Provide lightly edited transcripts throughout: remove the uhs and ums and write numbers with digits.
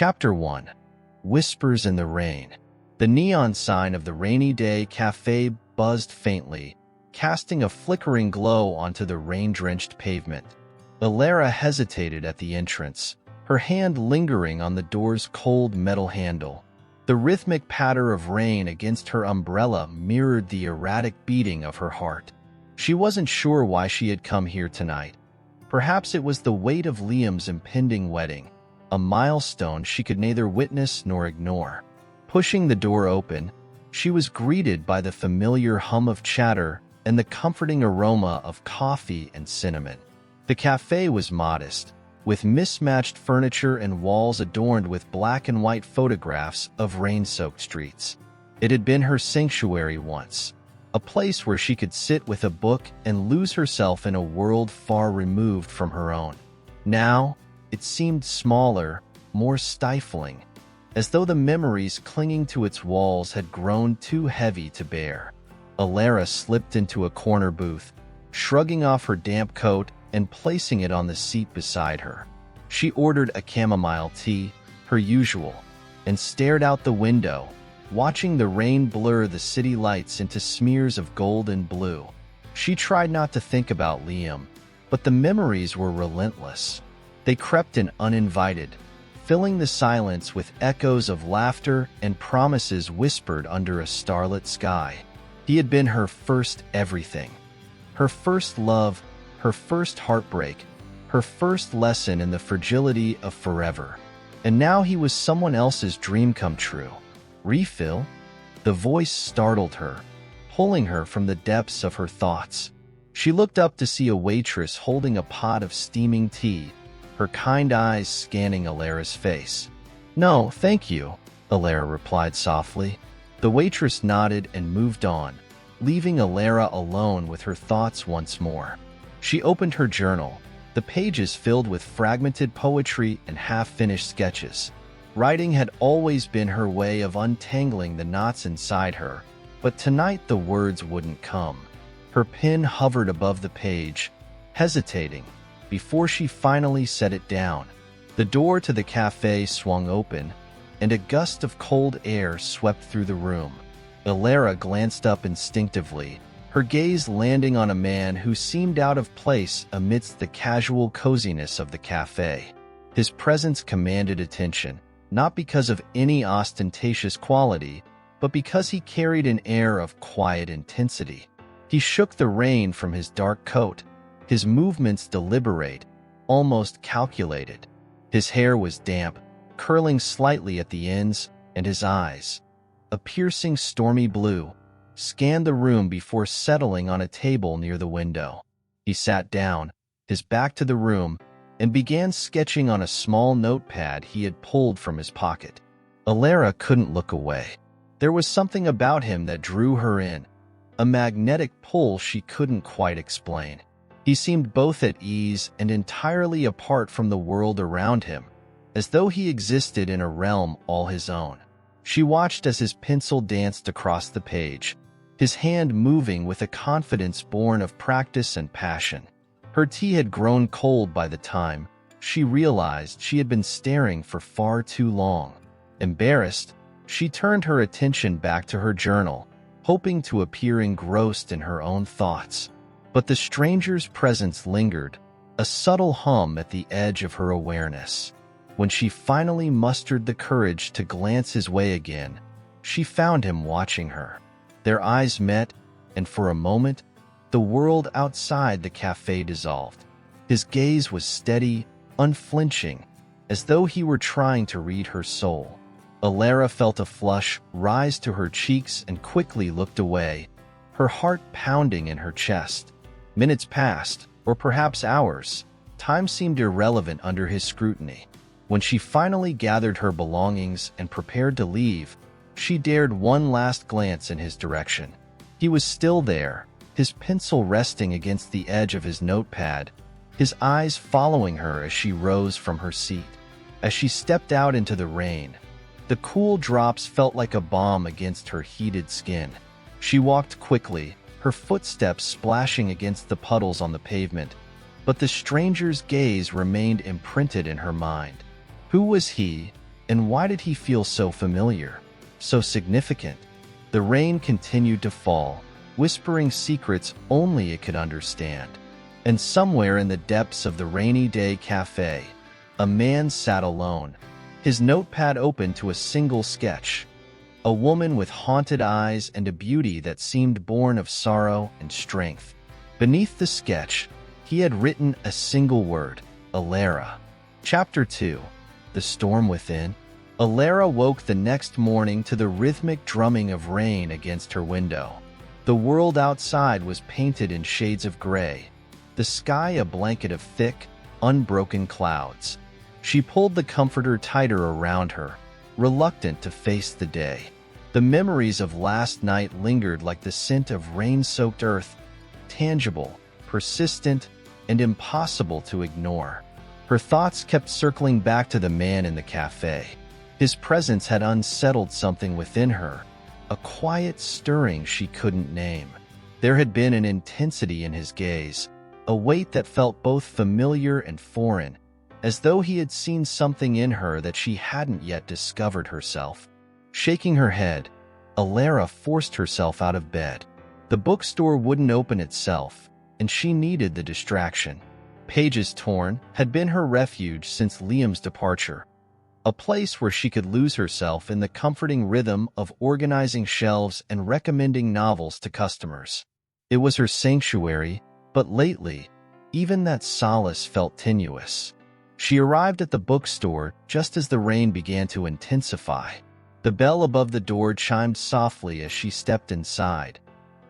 Chapter 1. Whispers in the Rain. The neon sign of the Rainy Day Cafe buzzed faintly, casting a flickering glow onto the rain-drenched pavement. Elara hesitated at the entrance, her hand lingering on the door's cold metal handle. The rhythmic patter of rain against her umbrella mirrored the erratic beating of her heart. She wasn't sure why she had come here tonight. Perhaps it was the weight of Liam's impending wedding, a milestone she could neither witness nor ignore. Pushing the door open, she was greeted by the familiar hum of chatter and the comforting aroma of coffee and cinnamon. The cafe was modest, with mismatched furniture and walls adorned with black and white photographs of rain-soaked streets. It had been her sanctuary once, a place where she could sit with a book and lose herself in a world far removed from her own. Now, it seemed smaller, more stifling, as though the memories clinging to its walls had grown too heavy to bear. Elara slipped into a corner booth, shrugging off her damp coat and placing it on the seat beside her. She ordered a chamomile tea, her usual, and stared out the window, watching the rain blur the city lights into smears of gold and blue. She tried not to think about Liam, but the memories were relentless. They crept in uninvited, filling the silence with echoes of laughter and promises whispered under a starlit sky. He had been her first everything, her first love, her first heartbreak, her first lesson in the fragility of forever. And now he was someone else's dream come true. Refill? The voice startled her, pulling her from the depths of her thoughts. She looked up to see a waitress holding a pot of steaming tea, her kind eyes scanning Elara's face. "No, thank you," Elara replied softly. The waitress nodded and moved on, leaving Elara alone with her thoughts once more. She opened her journal, the pages filled with fragmented poetry and half-finished sketches. Writing had always been her way of untangling the knots inside her, but tonight the words wouldn't come. Her pen hovered above the page, hesitating, before she finally set it down. The door to the cafe swung open, and a gust of cold air swept through the room. Elara glanced up instinctively, her gaze landing on a man who seemed out of place amidst the casual coziness of the cafe. His presence commanded attention, not because of any ostentatious quality, but because he carried an air of quiet intensity. He shook the rain from his dark coat, his movements deliberate, almost calculated. His hair was damp, curling slightly at the ends, and his eyes, a piercing stormy blue, scanned the room before settling on a table near the window. He sat down, his back to the room, and began sketching on a small notepad he had pulled from his pocket. Elara couldn't look away. There was something about him that drew her in, a magnetic pull she couldn't quite explain. He seemed both at ease and entirely apart from the world around him, as though he existed in a realm all his own. She watched as his pencil danced across the page, his hand moving with a confidence born of practice and passion. Her tea had grown cold by the time she realized she had been staring for far too long. Embarrassed, she turned her attention back to her journal, hoping to appear engrossed in her own thoughts. But the stranger's presence lingered, a subtle hum at the edge of her awareness. When she finally mustered the courage to glance his way again, she found him watching her. Their eyes met, and for a moment, the world outside the cafe dissolved. His gaze was steady, unflinching, as though he were trying to read her soul. Elara felt a flush rise to her cheeks and quickly looked away, her heart pounding in her chest. Minutes passed, or perhaps hours. Time seemed irrelevant under his scrutiny. When she finally gathered her belongings and prepared to leave, she dared one last glance in his direction. He was still there, his pencil resting against the edge of his notepad, his eyes following her as she rose from her seat. As she stepped out into the rain, the cool drops felt like a balm against her heated skin. She walked quickly, her footsteps splashing against the puddles on the pavement, but the stranger's gaze remained imprinted in her mind. Who was he, And why did he feel so familiar, so significant? The rain continued to fall, whispering secrets only it could understand. And somewhere in the depths of the rainy day cafe, a man sat alone, his notepad open to a single sketch. A woman with haunted eyes and a beauty that seemed born of sorrow and strength. Beneath the sketch, he had written a single word, Elara. Chapter 2. The Storm Within. Elara woke the next morning to the rhythmic drumming of rain against her window. The world outside was painted in shades of gray, the sky a blanket of thick, unbroken clouds. She pulled the comforter tighter around her, reluctant to face the day. The memories of last night lingered like the scent of rain-soaked earth, tangible, persistent, and impossible to ignore. Her thoughts kept circling back to the man in the cafe. His presence had unsettled something within her, a quiet stirring she couldn't name. There had been an intensity in his gaze, a weight that felt both familiar and foreign, as though he had seen something in her that she hadn't yet discovered herself. Shaking her head, Elara forced herself out of bed. The bookstore wouldn't open itself, and she needed the distraction. Pages Torn had been her refuge since Liam's departure, a place where she could lose herself in the comforting rhythm of organizing shelves and recommending novels to customers. It was her sanctuary, but lately, even that solace felt tenuous. She arrived at the bookstore just as the rain began to intensify. The bell above the door chimed softly as she stepped inside,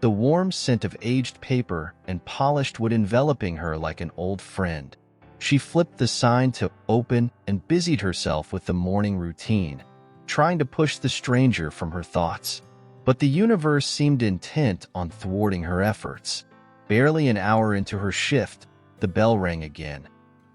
the warm scent of aged paper and polished wood enveloping her like an old friend. She flipped the sign to open and busied herself with the morning routine, trying to push the stranger from her thoughts. But the universe seemed intent on thwarting her efforts. Barely an hour into her shift, the bell rang again,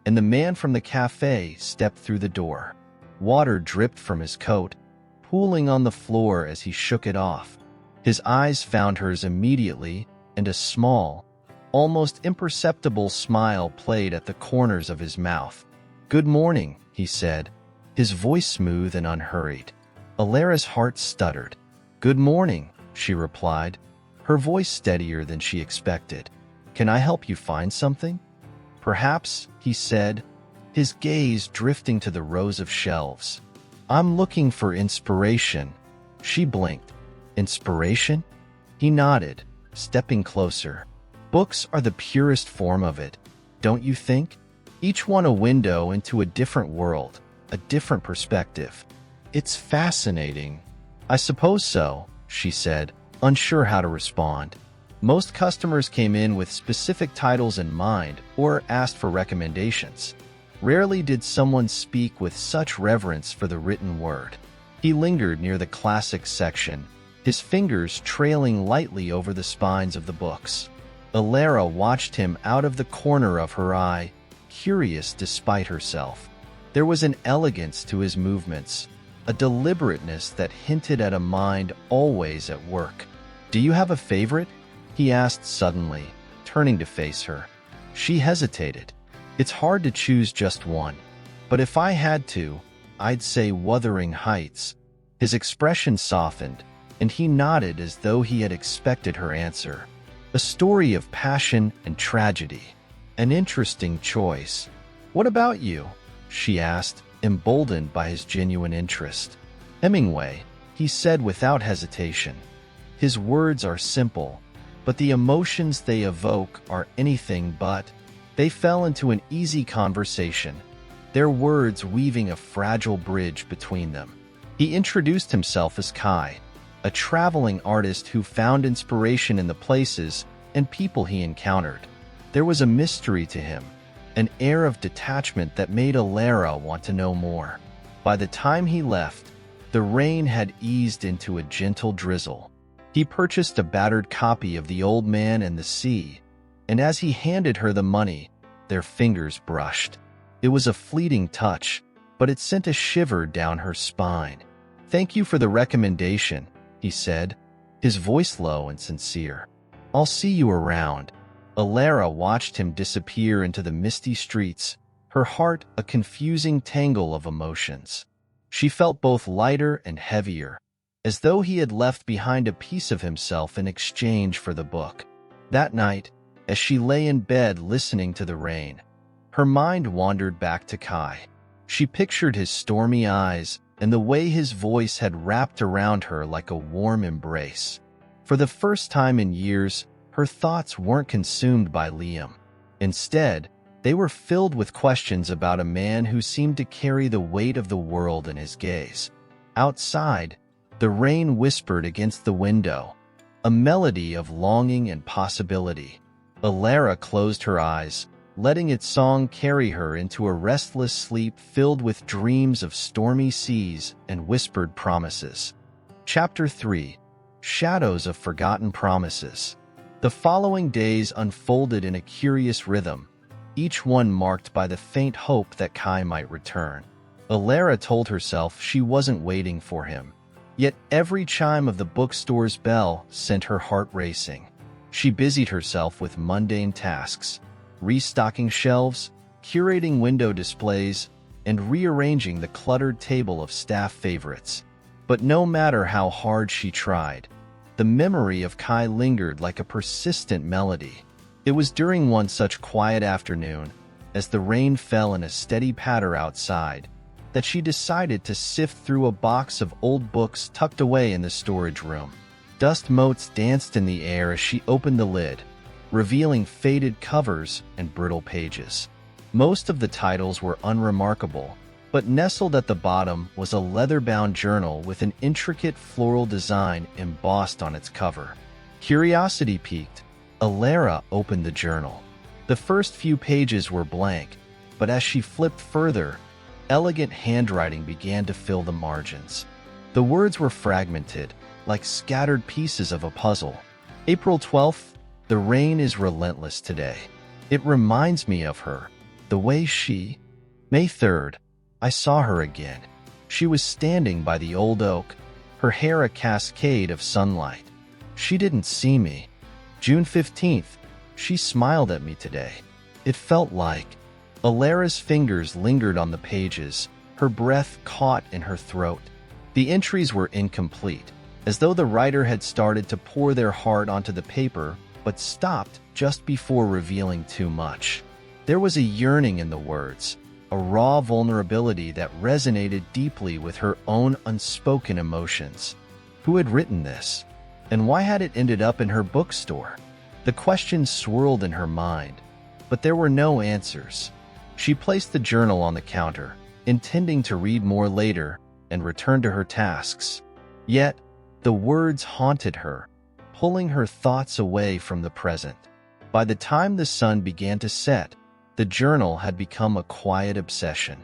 and the man from the cafe stepped through the door. Water dripped from his coat, pooling on the floor as he shook it off. His eyes found hers immediately, and a small, almost imperceptible smile played at the corners of his mouth. "Good morning," he said, his voice smooth and unhurried. Elara's heart stuttered. "Good morning," she replied, her voice steadier than she expected. "Can I help you find something?" "Perhaps," he said, his gaze drifting to the rows of shelves. "I'm looking for inspiration." She blinked. "Inspiration?" He nodded, stepping closer. "Books are the purest form of it, don't you think? Each one a window into a different world, a different perspective. It's fascinating." "I suppose so," she said, unsure how to respond. Most customers came in with specific titles in mind or asked for recommendations. Rarely did someone speak with such reverence for the written word. He lingered near the classics section, his fingers trailing lightly over the spines of the books. Elara watched him out of the corner of her eye, curious despite herself. There was an elegance to his movements, a deliberateness that hinted at a mind always at work. "Do you have a favorite?" he asked suddenly, turning to face her. She hesitated. "It's hard to choose just one, but if I had to, I'd say Wuthering Heights." His expression softened, and he nodded as though he had expected her answer. "A story of passion and tragedy. An interesting choice. What about you?" she asked, emboldened by his genuine interest. "Hemingway," he said without hesitation. His words are simple, but the emotions they evoke are anything but. They fell into an easy conversation, their words weaving a fragile bridge between them. He introduced himself as Kai, a traveling artist who found inspiration in the places and people he encountered. There was a mystery to him, an air of detachment that made Elara want to know more. By the time he left, the rain had eased into a gentle drizzle. He purchased a battered copy of The Old Man and the Sea, and as he handed her the money, their fingers brushed. It was a fleeting touch, but it sent a shiver down her spine. "Thank you for the recommendation," he said, his voice low and sincere. "I'll see you around." Elara watched him disappear into the misty streets, her heart a confusing tangle of emotions. She felt both lighter and heavier, as though he had left behind a piece of himself in exchange for the book. That night, as she lay in bed listening to the rain, her mind wandered back to Kai. She pictured his stormy eyes and the way his voice had wrapped around her like a warm embrace. For the first time in years, her thoughts weren't consumed by Liam. Instead, they were filled with questions about a man who seemed to carry the weight of the world in his gaze. Outside, the rain whispered against the window, a melody of longing and possibility. Elara closed her eyes, letting its song carry her into a restless sleep filled with dreams of stormy seas and whispered promises. Chapter 3: Shadows of Forgotten Promises. The following days unfolded in a curious rhythm, each one marked by the faint hope that Kai might return. Elara told herself she wasn't waiting for him, yet every chime of the bookstore's bell sent her heart racing. She busied herself with mundane tasks, restocking shelves, curating window displays, and rearranging the cluttered table of staff favorites. But no matter how hard she tried, the memory of Kai lingered like a persistent melody. It was during one such quiet afternoon, as the rain fell in a steady patter outside, that she decided to sift through a box of old books tucked away in the storage room. Dust motes danced in the air as she opened the lid, revealing faded covers and brittle pages. Most of the titles were unremarkable, but nestled at the bottom was a leather-bound journal with an intricate floral design embossed on its cover. Curiosity piqued, Elara opened the journal. The first few pages were blank, but as she flipped further, elegant handwriting began to fill the margins. The words were fragmented, like scattered pieces of a puzzle. April 12th, the rain is relentless today. It reminds me of her, the way she... May 3rd, I saw her again. She was standing by the old oak, her hair a cascade of sunlight. She didn't see me. June 15th, she smiled at me today. It felt like... Elara's fingers lingered on the pages, her breath caught in her throat. The entries were incomplete, as though the writer had started to pour their heart onto the paper, but stopped just before revealing too much. There was a yearning in the words, a raw vulnerability that resonated deeply with her own unspoken emotions. Who had written this? And why had it ended up in her bookstore? The questions swirled in her mind, but there were no answers. She placed the journal on the counter, intending to read more later and return to her tasks. Yet, the words haunted her, pulling her thoughts away from the present. By the time the sun began to set, the journal had become a quiet obsession.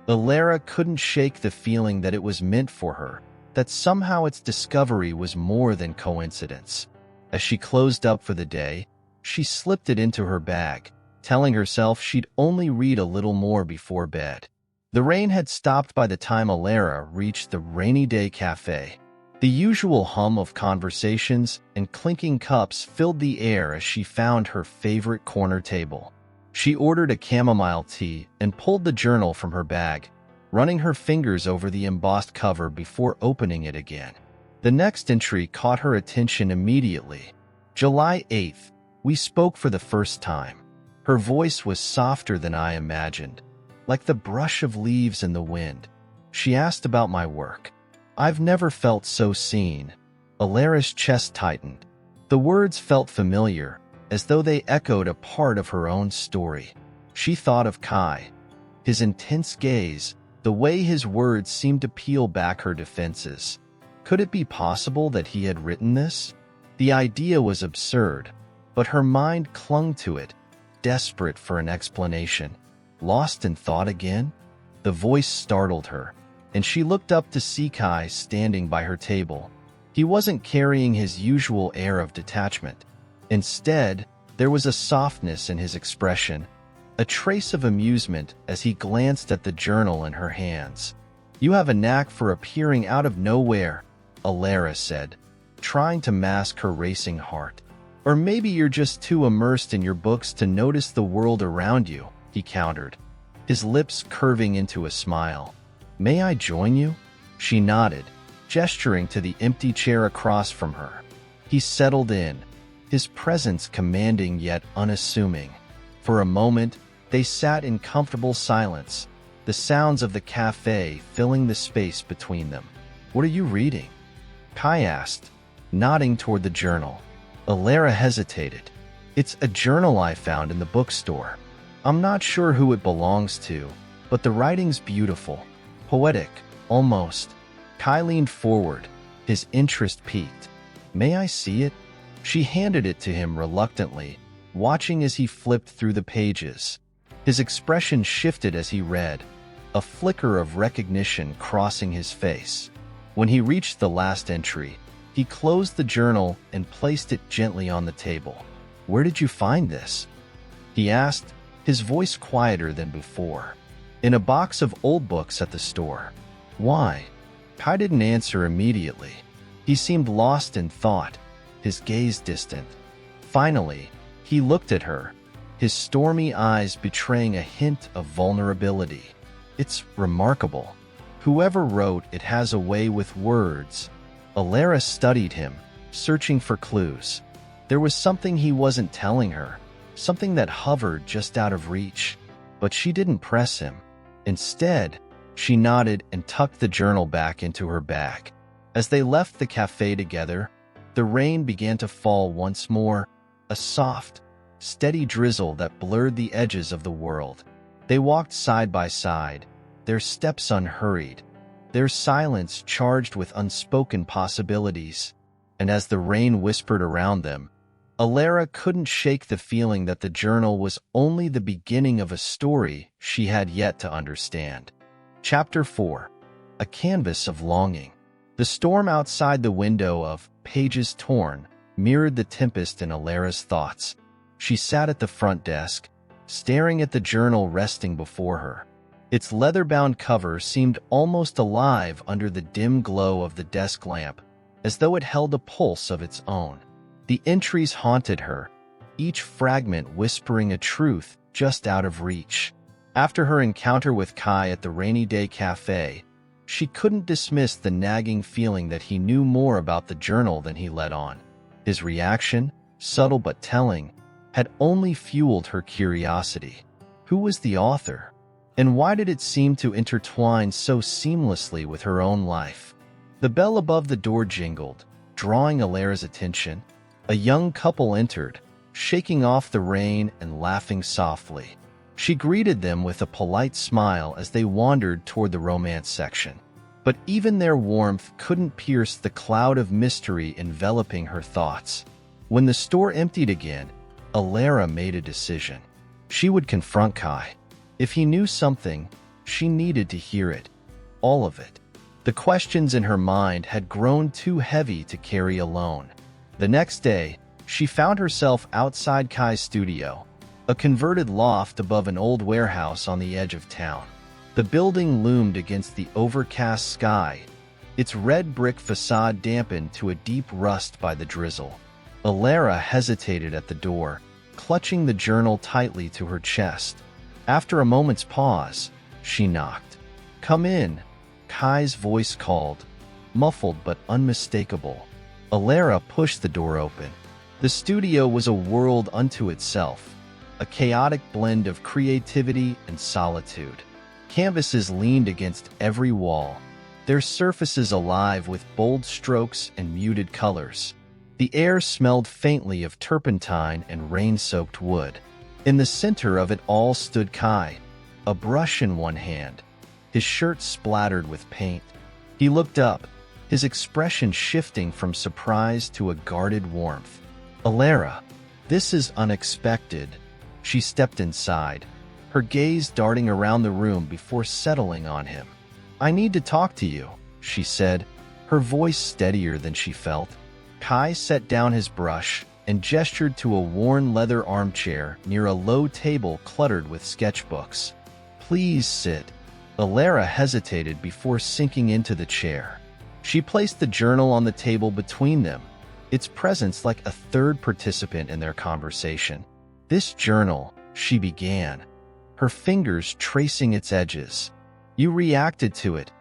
Elara couldn't shake the feeling that it was meant for her, that somehow its discovery was more than coincidence. As she closed up for the day, she slipped it into her bag, telling herself she'd only read a little more before bed. The rain had stopped by the time Elara reached the rainy day cafe. The usual hum of conversations and clinking cups filled the air as she found her favorite corner table. She ordered a chamomile tea and pulled the journal from her bag, running her fingers over the embossed cover before opening it again. The next entry caught her attention immediately. July 8th, we spoke for the first time. Her voice was softer than I imagined, like the brush of leaves in the wind. She asked about my work. I've never felt so seen. Elara's chest tightened. The words felt familiar, as though they echoed a part of her own story. She thought of Kai, his intense gaze, the way his words seemed to peel back her defenses. Could it be possible that he had written this? The idea was absurd, but her mind clung to it, desperate for an explanation. Lost in thought again? The voice startled her, and she looked up to see Kai standing by her table. He wasn't carrying his usual air of detachment. Instead, there was a softness in his expression, a trace of amusement as he glanced at the journal in her hands. You have a knack for appearing out of nowhere, Elara said, trying to mask her racing heart. Or maybe you're just too immersed in your books to notice the world around you, he countered, his lips curving into a smile. May I join you? She nodded, gesturing to the empty chair across from her. He settled in, his presence commanding yet unassuming. For a moment, they sat in comfortable silence, the sounds of the cafe filling the space between them. What are you reading? Kai asked, nodding toward the journal. Elara hesitated. It's a journal I found in the bookstore. I'm not sure who it belongs to, but the writing's beautiful, poetic, almost. Kai leaned forward, his interest piqued. May I see it? She handed it to him reluctantly, watching as he flipped through the pages. His expression shifted as he read, a flicker of recognition crossing his face. When he reached the last entry, he closed the journal and placed it gently on the table. Where did you find this? He asked, his voice quieter than before. In a box of old books at the store. Why? Kai didn't answer immediately. He seemed lost in thought, his gaze distant. Finally, he looked at her, his stormy eyes betraying a hint of vulnerability. It's remarkable. Whoever wrote it has a way with words. Elara studied him, searching for clues. There was something he wasn't telling her, something that hovered just out of reach. But she didn't press him. Instead, she nodded and tucked the journal back into her bag. As they left the cafe together, the rain began to fall once more, a soft, steady drizzle that blurred the edges of the world. They walked side by side, their steps unhurried, their silence charged with unspoken possibilities. And as the rain whispered around them, Elara couldn't shake the feeling that the journal was only the beginning of a story she had yet to understand. Chapter 4. A Canvas of Longing. The storm outside the window of Pages Torn mirrored the tempest in Elara's thoughts. She sat at the front desk, staring at the journal resting before her. Its leather-bound cover seemed almost alive under the dim glow of the desk lamp, as though it held a pulse of its own. The entries haunted her, each fragment whispering a truth just out of reach. After her encounter with Kai at the rainy day cafe, she couldn't dismiss the nagging feeling that he knew more about the journal than he let on. His reaction, subtle but telling, had only fueled her curiosity. Who was the author? And why did it seem to intertwine so seamlessly with her own life? The bell above the door jingled, drawing Elara's attention. A young couple entered, shaking off the rain and laughing softly. She greeted them with a polite smile as they wandered toward the romance section. But even their warmth couldn't pierce the cloud of mystery enveloping her thoughts. When the store emptied again, Elara made a decision. She would confront Kai. If he knew something, she needed to hear it. All of it. The questions in her mind had grown too heavy to carry alone. The next day, she found herself outside Kai's studio, a converted loft above an old warehouse on the edge of town. The building loomed against the overcast sky, its red brick facade dampened to a deep rust by the drizzle. Elara hesitated at the door, clutching the journal tightly to her chest. After a moment's pause, she knocked. "Come in," Kai's voice called, muffled but unmistakable. Elara pushed the door open. The studio was a world unto itself, a chaotic blend of creativity and solitude. Canvases leaned against every wall, their surfaces alive with bold strokes and muted colors. The air smelled faintly of turpentine and rain-soaked wood. In the center of it all stood Kai, a brush in one hand, his shirt splattered with paint. He looked up, his expression shifting from surprise to a guarded warmth. "Elara, this is unexpected." She stepped inside, her gaze darting around the room before settling on him. "I need to talk to you," she said, her voice steadier than she felt. Kai set down his brush and gestured to a worn leather armchair near a low table cluttered with sketchbooks. "Please sit." Elara hesitated before sinking into the chair. She placed the journal on the table between them, its presence like a third participant in their conversation. "This journal," she began, her fingers tracing its edges. You reacted to it,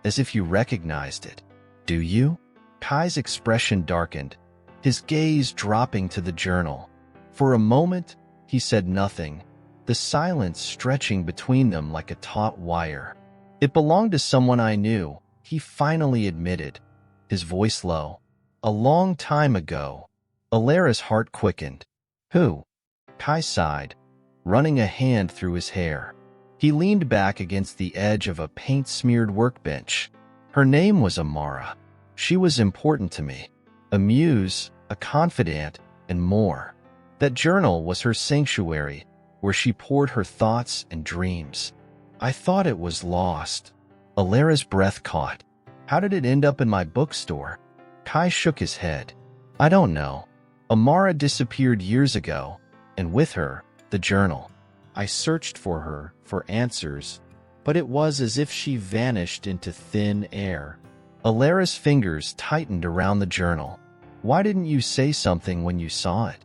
as if you recognized it. Do you? Kai's expression darkened, his gaze dropping to the journal. For a moment, he said nothing, the silence stretching between them like a taut wire. It belonged to someone I knew, he finally admitted, his voice low. A long time ago. Elara's heart quickened. Who? Kai sighed, running a hand through his hair. He leaned back against the edge of a paint-smeared workbench. Her name was Amara. She was important to me. A muse, a confidant, and more. That journal was her sanctuary, where she poured her thoughts and dreams. I thought it was lost. Elara's breath caught. How did it end up in my bookstore? Kai shook his head. I don't know. Amara disappeared years ago, and with her, the journal. I searched for her, for answers, but it was as if she vanished into thin air. Elara's fingers tightened around the journal. Why didn't you say something when you saw it?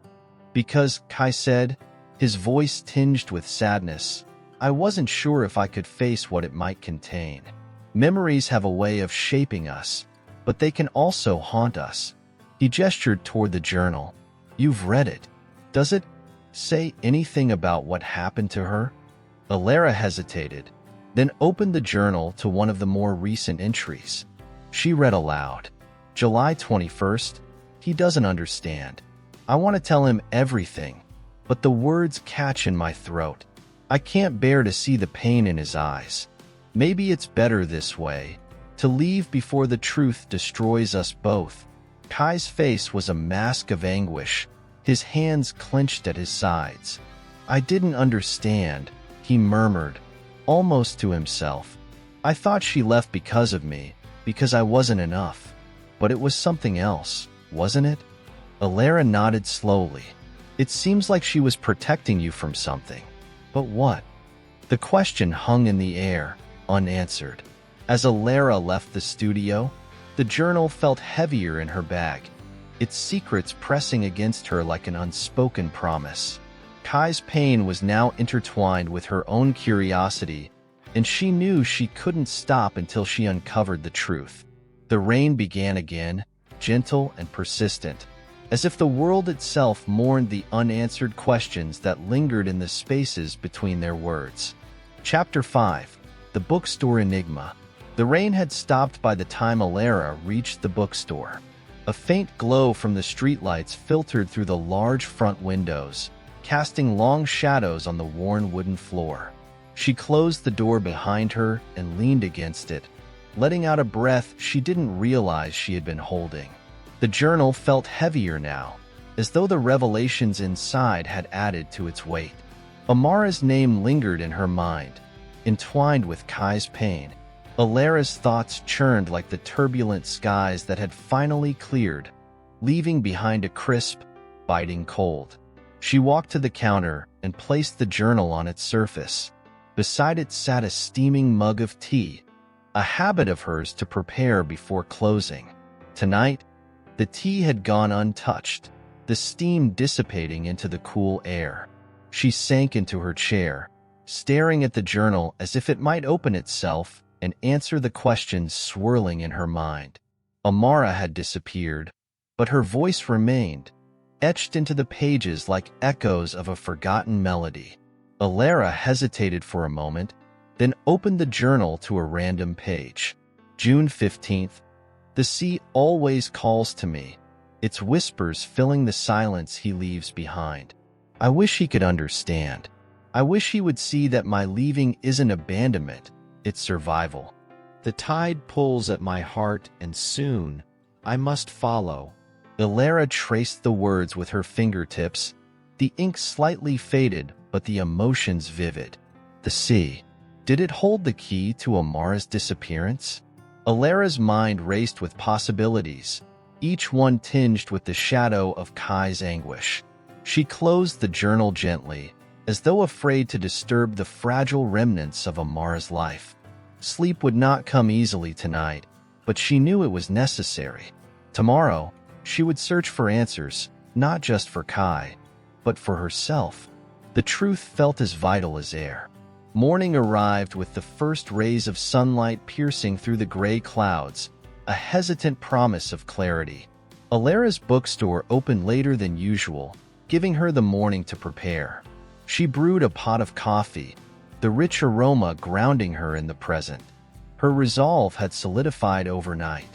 Because, Kai said, his voice tinged with sadness, I wasn't sure if I could face what it might contain. Memories have a way of shaping us, but they can also haunt us. He gestured toward the journal. You've read it. Does it say anything about what happened to her? Elara hesitated, then opened the journal to one of the more recent entries. She read aloud. July 21st. He doesn't understand. I want to tell him everything, but the words catch in my throat. I can't bear to see the pain in his eyes. Maybe it's better this way, to leave before the truth destroys us both. Kai's face was a mask of anguish, his hands clenched at his sides. I didn't understand, he murmured, almost to himself. I thought she left because of me, because I wasn't enough. But it was something else, wasn't it? Elara nodded slowly. It seems like she was protecting you from something. But what? The question hung in the air, unanswered. As Elara left the studio, the journal felt heavier in her bag, its secrets pressing against her like an unspoken promise. Kai's pain was now intertwined with her own curiosity, and she knew she couldn't stop until she uncovered the truth. The rain began again, gentle and persistent, as if the world itself mourned the unanswered questions that lingered in the spaces between their words. Chapter 5. The Bookstore Enigma. The rain had stopped by the time Elara reached the bookstore. A faint glow from the streetlights filtered through the large front windows, casting long shadows on the worn wooden floor. She closed the door behind her and leaned against it, letting out a breath she didn't realize she had been holding. The journal felt heavier now, as though the revelations inside had added to its weight. Amara's name lingered in her mind, entwined with Kai's pain. Elara's thoughts churned like the turbulent skies that had finally cleared, leaving behind a crisp, biting cold. She walked to the counter and placed the journal on its surface. Beside it sat a steaming mug of tea, a habit of hers to prepare before closing. Tonight, the tea had gone untouched, the steam dissipating into the cool air. She sank into her chair, staring at the journal as if it might open itself and answer the questions swirling in her mind. Amara had disappeared, but her voice remained, etched into the pages like echoes of a forgotten melody. Elara hesitated for a moment, then opened the journal to a random page. June 15th. The sea always calls to me, its whispers filling the silence he leaves behind. I wish he could understand. I wish he would see that my leaving isn't abandonment, it's survival. The tide pulls at my heart, and soon I must follow. Elara traced the words with her fingertips, the ink slightly faded, but the emotions vivid. The sea. Did it hold the key to Amara's disappearance? Elara's mind raced with possibilities, each one tinged with the shadow of Kai's anguish. She closed the journal gently, as though afraid to disturb the fragile remnants of Amara's life. Sleep would not come easily tonight, but she knew it was necessary. Tomorrow, she would search for answers, not just for Kai, but for herself. The truth felt as vital as air. Morning arrived with the first rays of sunlight piercing through the gray clouds, a hesitant promise of clarity. Elara's bookstore opened later than usual, giving her the morning to prepare. She brewed a pot of coffee, the rich aroma grounding her in the present. Her resolve had solidified overnight.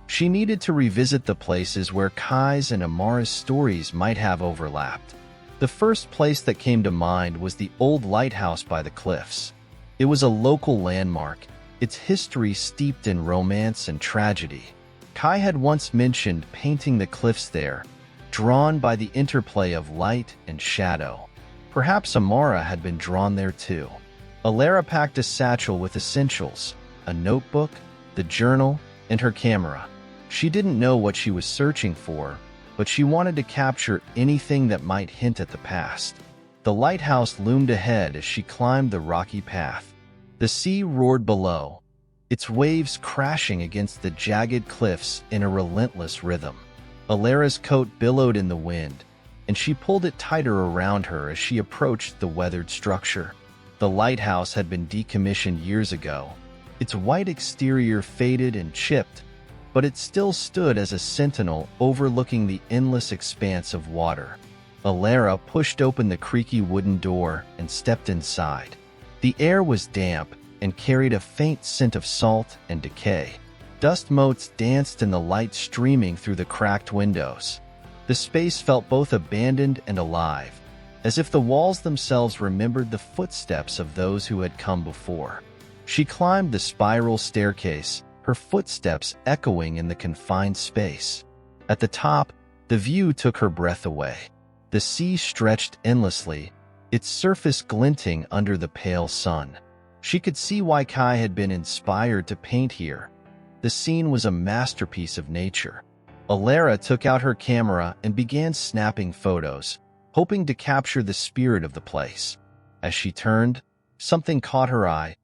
She needed to revisit the places where Kai's and Amara's stories might have overlapped. The first place that came to mind was the old lighthouse by the cliffs. It was a local landmark, its history steeped in romance and tragedy. Kai had once mentioned painting the cliffs there, drawn by the interplay of light and shadow. Perhaps Amara had been drawn there too. Elara packed a satchel with essentials, a notebook, the journal, and her camera. She didn't know what she was searching for, but she wanted to capture anything that might hint at the past. The lighthouse loomed ahead as she climbed the rocky path. The sea roared below, its waves crashing against the jagged cliffs in a relentless rhythm. Elara's coat billowed in the wind, and she pulled it tighter around her as she approached the weathered structure. The lighthouse had been decommissioned years ago. Its white exterior faded and chipped, but it still stood as a sentinel overlooking the endless expanse of water. Elara pushed open the creaky wooden door and stepped inside. The air was damp and carried a faint scent of salt and decay. Dust motes danced in the light streaming through the cracked windows. The space felt both abandoned and alive, as if the walls themselves remembered the footsteps of those who had come before. She climbed the spiral staircase, her footsteps echoing in the confined space. At the top, the view took her breath away. The sea stretched endlessly, its surface glinting under the pale sun. She could see why Kai had been inspired to paint here. The scene was a masterpiece of nature. Elara took out her camera and began snapping photos, hoping to capture the spirit of the place. As she turned, something caught her eye.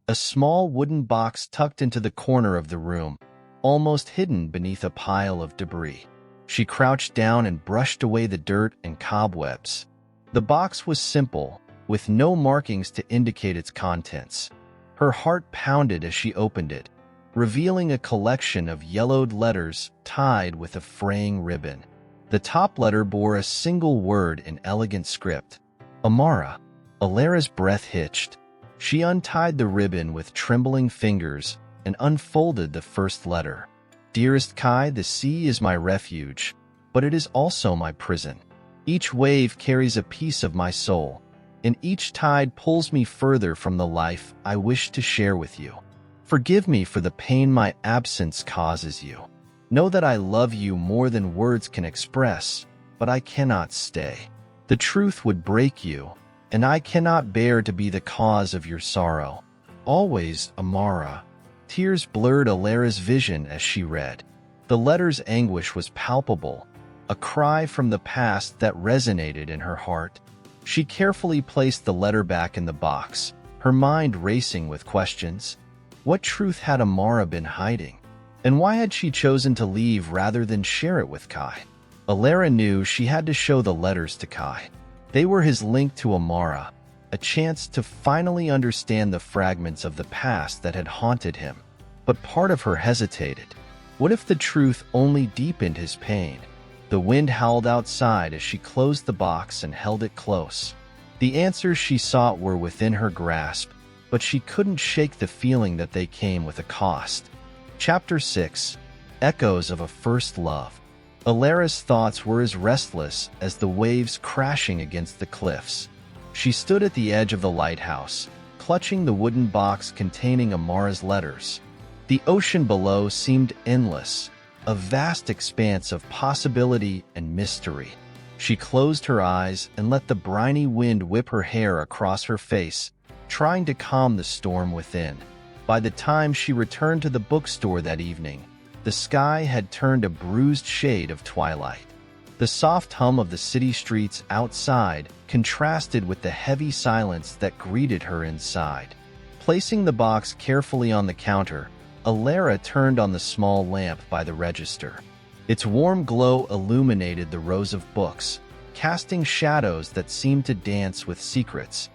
A small wooden box tucked into the corner of the room, almost hidden beneath a pile of debris. She crouched down and brushed away the dirt and cobwebs. The box was simple, with no markings to indicate its contents. Her heart pounded as she opened it, revealing a collection of yellowed letters tied with a fraying ribbon. The top letter bore a single word in elegant script: Amara. Elara's breath hitched. She untied the ribbon with trembling fingers and unfolded the first letter. Dearest Kai, the sea is my refuge, but it is also my prison. Each wave carries a piece of my soul, and each tide pulls me further from the life I wish to share with you. Forgive me for the pain my absence causes you. Know that I love you more than words can express, but I cannot stay. The truth would break you, and I cannot bear to be the cause of your sorrow. Always, Amara. Tears blurred Elara's vision as she read. The letter's anguish was palpable, a cry from the past that resonated in her heart. She carefully placed the letter back in the box, her mind racing with questions. What truth had Amara been hiding? And why had she chosen to leave rather than share it with Kai? Elara knew she had to show the letters to Kai. They were his link to Amara, a chance to finally understand the fragments of the past that had haunted him. But part of her hesitated. What if the truth only deepened his pain? The wind howled outside as she closed the box and held it close. The answers she sought were within her grasp, but she couldn't shake the feeling that they came with a cost. Chapter 6: Echoes of a First Love. Elara's thoughts were as restless as the waves crashing against the cliffs. She stood at the edge of the lighthouse, clutching the wooden box containing Amara's letters. The ocean below seemed endless, a vast expanse of possibility and mystery. She closed her eyes and let the briny wind whip her hair across her face, trying to calm the storm within. By the time she returned to the bookstore that evening, the sky had turned a bruised shade of twilight. The soft hum of the city streets outside contrasted with the heavy silence that greeted her inside. Placing the box carefully on the counter, Elara turned on the small lamp by the register. Its warm glow illuminated the rows of books, casting shadows that seemed to dance with secrets.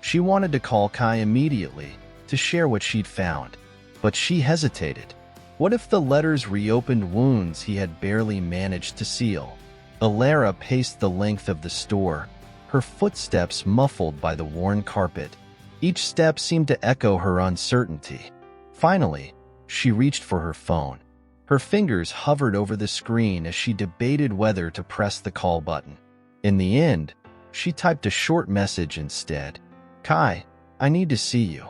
She wanted to call Kai immediately to share what she'd found, but she hesitated. What if the letters reopened wounds he had barely managed to seal? Elara paced the length of the store, her footsteps muffled by the worn carpet. Each step seemed to echo her uncertainty. Finally, she reached for her phone. Her fingers hovered over the screen as she debated whether to press the call button. In the end, she typed a short message instead. "Kai, I need to see you.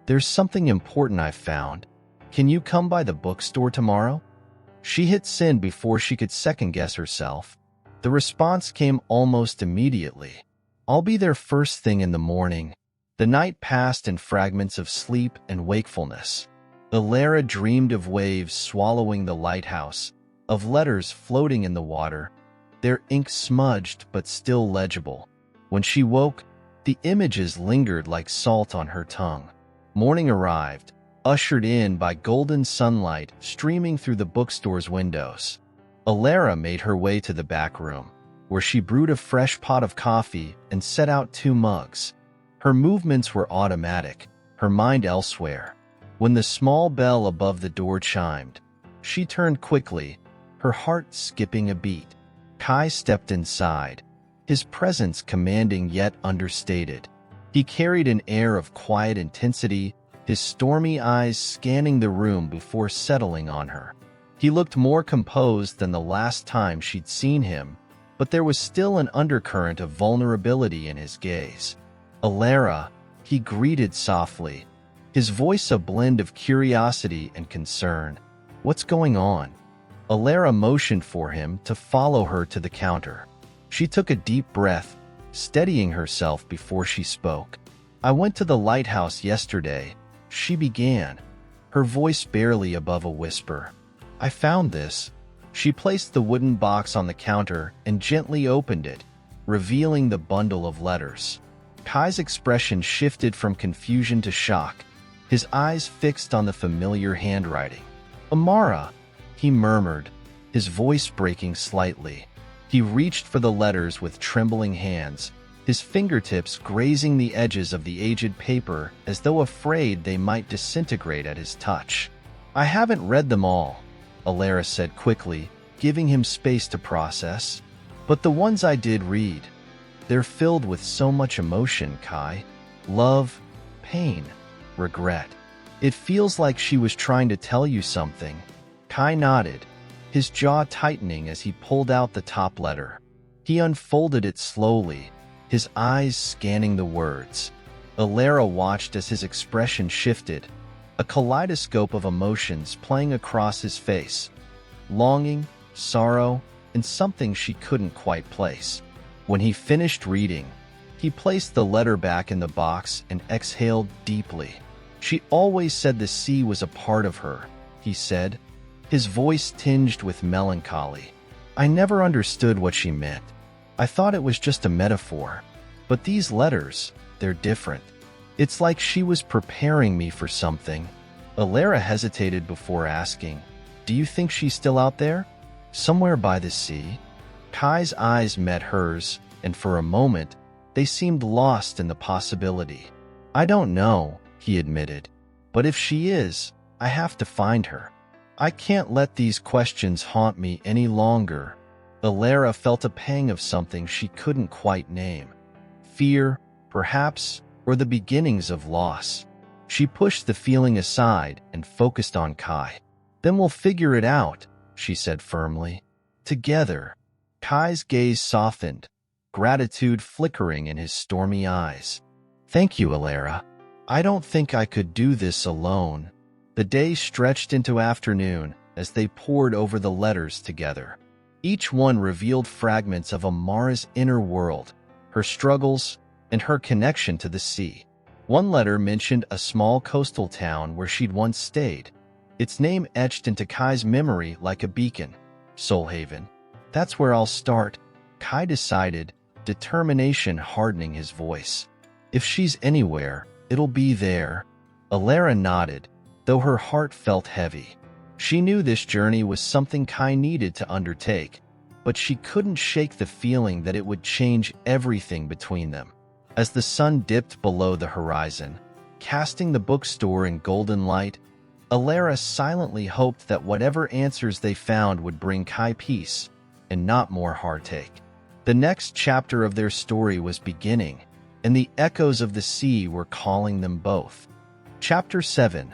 There's something important I've found. Can you come by the bookstore tomorrow?" She hit send before she could second-guess herself. The response came almost immediately. "I'll be there first thing in the morning." The night passed in fragments of sleep and wakefulness. Elara dreamed of waves swallowing the lighthouse, of letters floating in the water, their ink smudged but still legible. When she woke, the images lingered like salt on her tongue. Morning arrived, ushered in by golden sunlight streaming through the bookstore's windows. Elara made her way to the back room, where she brewed a fresh pot of coffee and set out 2 mugs. Her movements were automatic, her mind elsewhere. When the small bell above the door chimed, she turned quickly, her heart skipping a beat. Kai stepped inside, his presence commanding yet understated. He carried an air of quiet intensity, his stormy eyes scanning the room before settling on her. He looked more composed than the last time she'd seen him, but there was still an undercurrent of vulnerability in his gaze. "Elara," he greeted softly, his voice a blend of curiosity and concern. "What's going on?" Elara motioned for him to follow her to the counter. She took a deep breath, steadying herself before she spoke. "I went to the lighthouse yesterday," she began, her voice barely above a whisper. "I found this." She placed the wooden box on the counter and gently opened it, revealing the bundle of letters. Kai's expression shifted from confusion to shock, his eyes fixed on the familiar handwriting. "Amara," he murmured, his voice breaking slightly. He reached for the letters with trembling hands, his fingertips grazing the edges of the aged paper as though afraid they might disintegrate at his touch. "I haven't read them all," Elara said quickly, giving him space to process. "But the ones I did read, they're filled with so much emotion, Kai. Love, pain, regret. It feels like she was trying to tell you something." Kai nodded, his jaw tightening as he pulled out the top letter. He unfolded it slowly, his eyes scanning the words. Elara watched as his expression shifted, a kaleidoscope of emotions playing across his face. Longing, sorrow, and something she couldn't quite place. When he finished reading, he placed the letter back in the box and exhaled deeply. "She always said the sea was a part of her," he said, his voice tinged with melancholy. "I never understood what she meant. I thought it was just a metaphor. But these letters, they're different. It's like she was preparing me for something." Elara hesitated before asking, "Do you think she's still out there? Somewhere by the sea?" Kai's eyes met hers, and for a moment, they seemed lost in the possibility. "I don't know," he admitted. "But if she is, I have to find her. I can't let these questions haunt me any longer." Elara felt a pang of something she couldn't quite name. Fear, perhaps, or the beginnings of loss. She pushed the feeling aside and focused on Kai. "Then we'll figure it out," she said firmly. "Together." Kai's gaze softened, gratitude flickering in his stormy eyes. "Thank you, Elara. I don't think I could do this alone." The day stretched into afternoon as they pored over the letters together. Each one revealed fragments of Amara's inner world, her struggles, and her connection to the sea. One letter mentioned a small coastal town where she'd once stayed, its name etched into Kai's memory like a beacon. Soulhaven. "That's where I'll start," Kai decided, determination hardening his voice. "If she's anywhere, it'll be there." Elara nodded, though her heart felt heavy. She knew this journey was something Kai needed to undertake, but she couldn't shake the feeling that it would change everything between them. As the sun dipped below the horizon, casting the bookstore in golden light, Elara silently hoped that whatever answers they found would bring Kai peace and not more heartache. The next chapter of their story was beginning, and the echoes of the sea were calling them both. Chapter 7: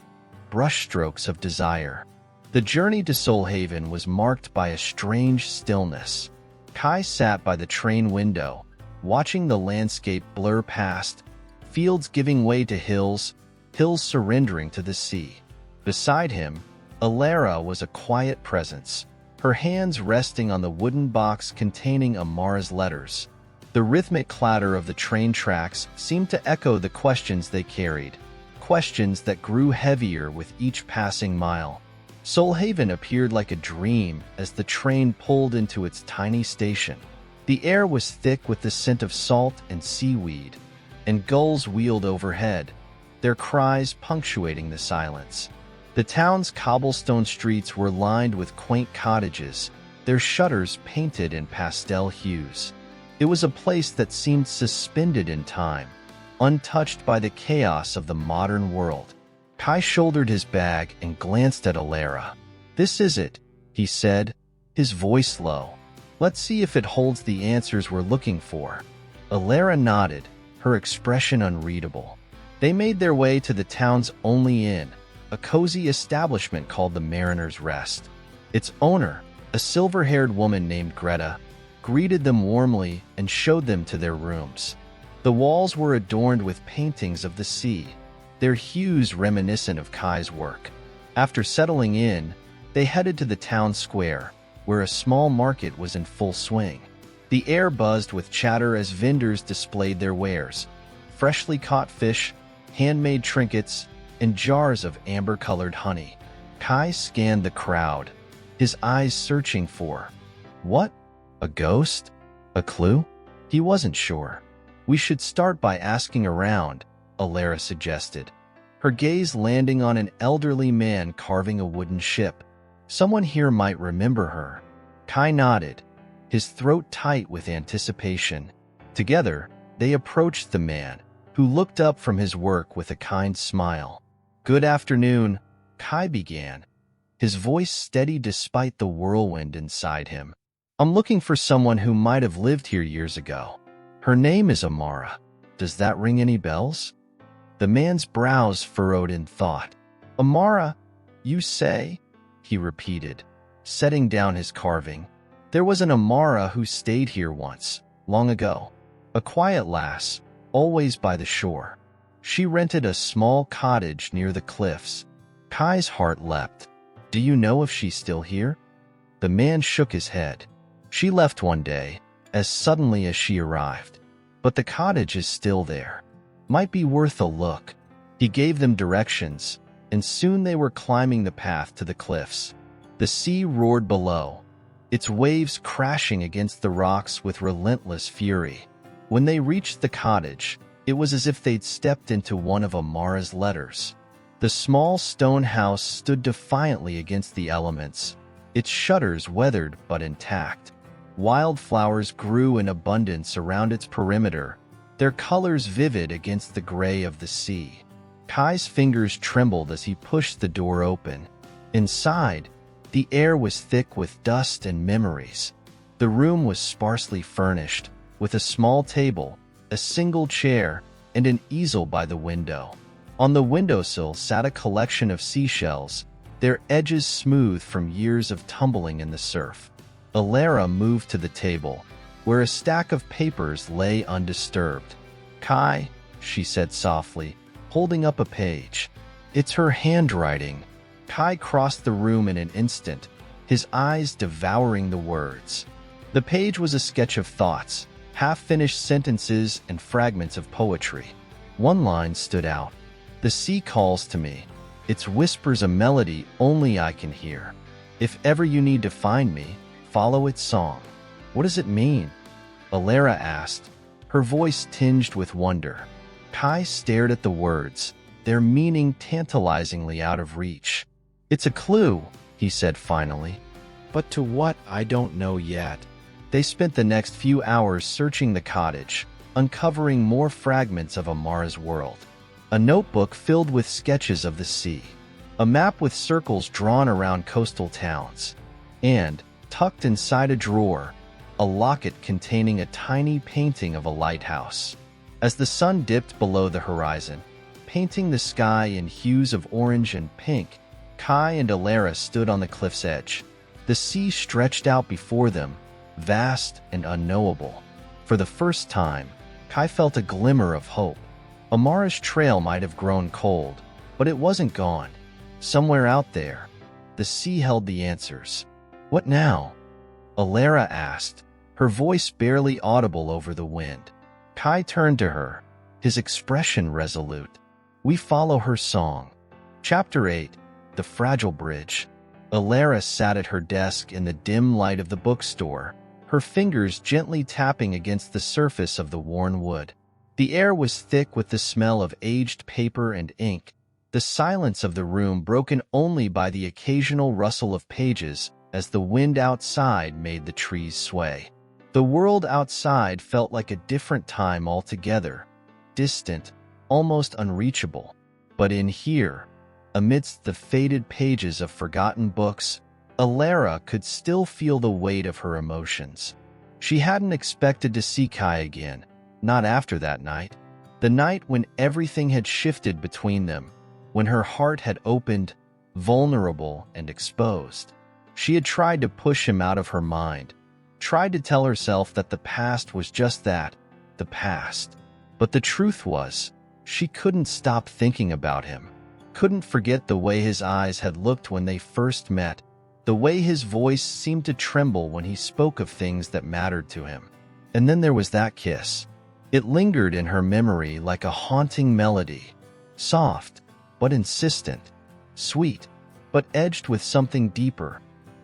Brushstrokes of Desire. The journey to Solhaven was marked by a strange stillness. Kai sat by the train window, watching the landscape blur past, fields giving way to hills, hills surrendering to the sea. Beside him, Elara was a quiet presence, her hands resting on the wooden box containing Amara's letters. The rhythmic clatter of the train tracks seemed to echo the questions they carried, questions that grew heavier with each passing mile. Solhaven appeared like a dream as the train pulled into its tiny station. The air was thick with the scent of salt and seaweed, and gulls wheeled overhead, their cries punctuating the silence. The town's cobblestone streets were lined with quaint cottages, their shutters painted in pastel hues. It was a place that seemed suspended in time, untouched by the chaos of the modern world. Kai shouldered his bag and glanced at Elara. "This is it," he said, his voice low. "Let's see if it holds the answers we're looking for." Elara nodded, her expression unreadable. They made their way to the town's only inn, a cozy establishment called the Mariner's Rest. Its owner, a silver-haired woman named Greta, greeted them warmly and showed them to their rooms. The walls were adorned with paintings of the sea, their hues reminiscent of Kai's work. After settling in, they headed to the town square, where a small market was in full swing. The air buzzed with chatter as vendors displayed their wares: freshly caught fish, handmade trinkets, and jars of amber-colored honey. Kai scanned the crowd, his eyes searching for what? A ghost? A clue? He wasn't sure. "We should start by asking around," Elara suggested, her gaze landing on an elderly man carving a wooden ship. "Someone here might remember her." Kai nodded, his throat tight with anticipation. Together, they approached the man, who looked up from his work with a kind smile. "Good afternoon," Kai began, his voice steady despite the whirlwind inside him. "I'm looking for someone who might have lived here years ago. Her name is Amara. Does that ring any bells?" The man's brows furrowed in thought. "Amara, you say?" he repeated, setting down his carving. "There was an Amara who stayed here once, long ago. A quiet lass, always by the shore. She rented a small cottage near the cliffs." Kai's heart leapt. "Do you know if she's still here?" The man shook his head. "She left one day, as suddenly as she arrived. But the cottage is still there. Might be worth a look." He gave them directions, and soon they were climbing the path to the cliffs. The sea roared below, its waves crashing against the rocks with relentless fury. When they reached the cottage, it was as if they'd stepped into one of Amara's letters. The small stone house stood defiantly against the elements, its shutters weathered but intact. Wildflowers grew in abundance around its perimeter, their colors vivid against the gray of the sea. Kai's fingers trembled as he pushed the door open. Inside, the air was thick with dust and memories. The room was sparsely furnished, with a small table, a single chair, and an easel by the window. On the windowsill sat a collection of seashells, their edges smooth from years of tumbling in the surf. Elara moved to the table, where a stack of papers lay undisturbed. "Kai," she said softly, holding up a page. "It's her handwriting." Kai crossed the room in an instant, his eyes devouring the words. The page was a sketch of thoughts, half-finished sentences and fragments of poetry. One line stood out: "The sea calls to me. Its whispers a melody only I can hear. If ever you need to find me, follow its song." "What does it mean?" Elara asked, her voice tinged with wonder. Kai stared at the words, their meaning tantalizingly out of reach. "It's a clue," he said finally. "But to what, I don't know yet." They spent the next few hours searching the cottage, uncovering more fragments of Amara's world. A notebook filled with sketches of the sea, a map with circles drawn around coastal towns, and, tucked inside a drawer, a locket containing a tiny painting of a lighthouse. As the sun dipped below the horizon, painting the sky in hues of orange and pink, Kai and Elara stood on the cliff's edge. The sea stretched out before them, vast and unknowable. For the first time, Kai felt a glimmer of hope. Amara's trail might have grown cold, but it wasn't gone. Somewhere out there, the sea held the answers. "What now?" Elara asked, her voice barely audible over the wind. Kai turned to her, his expression resolute. We follow her song. Chapter 8, The Fragile Bridge. Elara sat at her desk in the dim light of the bookstore, her fingers gently tapping against the surface of the worn wood. The air was thick with the smell of aged paper and ink, the silence of the room broken only by the occasional rustle of pages as the wind outside made the trees sway. The world outside felt like a different time altogether, distant, almost unreachable. But in here, amidst the faded pages of forgotten books, Elara could still feel the weight of her emotions. She hadn't expected to see Kai again, not after that night. The night when everything had shifted between them, when her heart had opened, vulnerable and exposed. She had tried to push him out of her mind, tried to tell herself that the past was just that, the past. But the truth was, she couldn't stop thinking about him, couldn't forget the way his eyes had looked when they first met, the way his voice seemed to tremble when he spoke of things that mattered to him. And then there was that kiss. It lingered in her memory like a haunting melody, soft but insistent, sweet but edged with something deeper,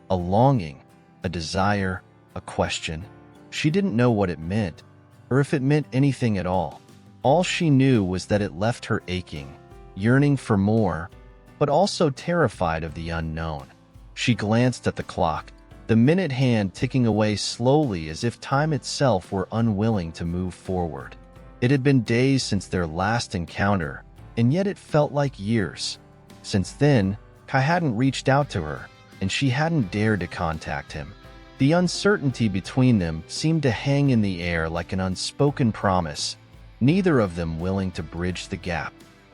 a longing, a desire, a question. She didn't know what it meant, or if it meant anything at all. All she knew was that it left her aching, yearning for more, but also terrified of the unknown. She glanced at the clock, the minute hand ticking away slowly as if time itself were unwilling to move forward. It had been days since their last encounter, and yet it felt like years. Since then, Kai hadn't reached out to her, and she hadn't dared to contact him. The uncertainty between them seemed to hang in the air like an unspoken promise, neither of them willing to bridge the gap.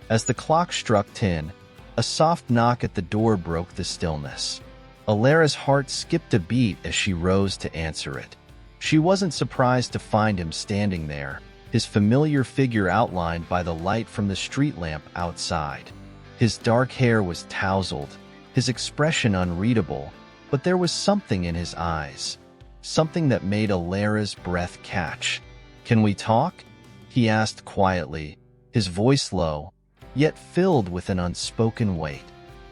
As the clock struck 10, a soft knock at the door broke the stillness. Elara's heart skipped a beat as she rose to answer it. She wasn't surprised to find him standing there, his familiar figure outlined by the light from the street lamp outside. His dark hair was tousled, his expression unreadable, but there was something in his eyes, something that made Elara's breath catch. "Can we talk?" he asked quietly, his voice low, yet filled with an unspoken weight.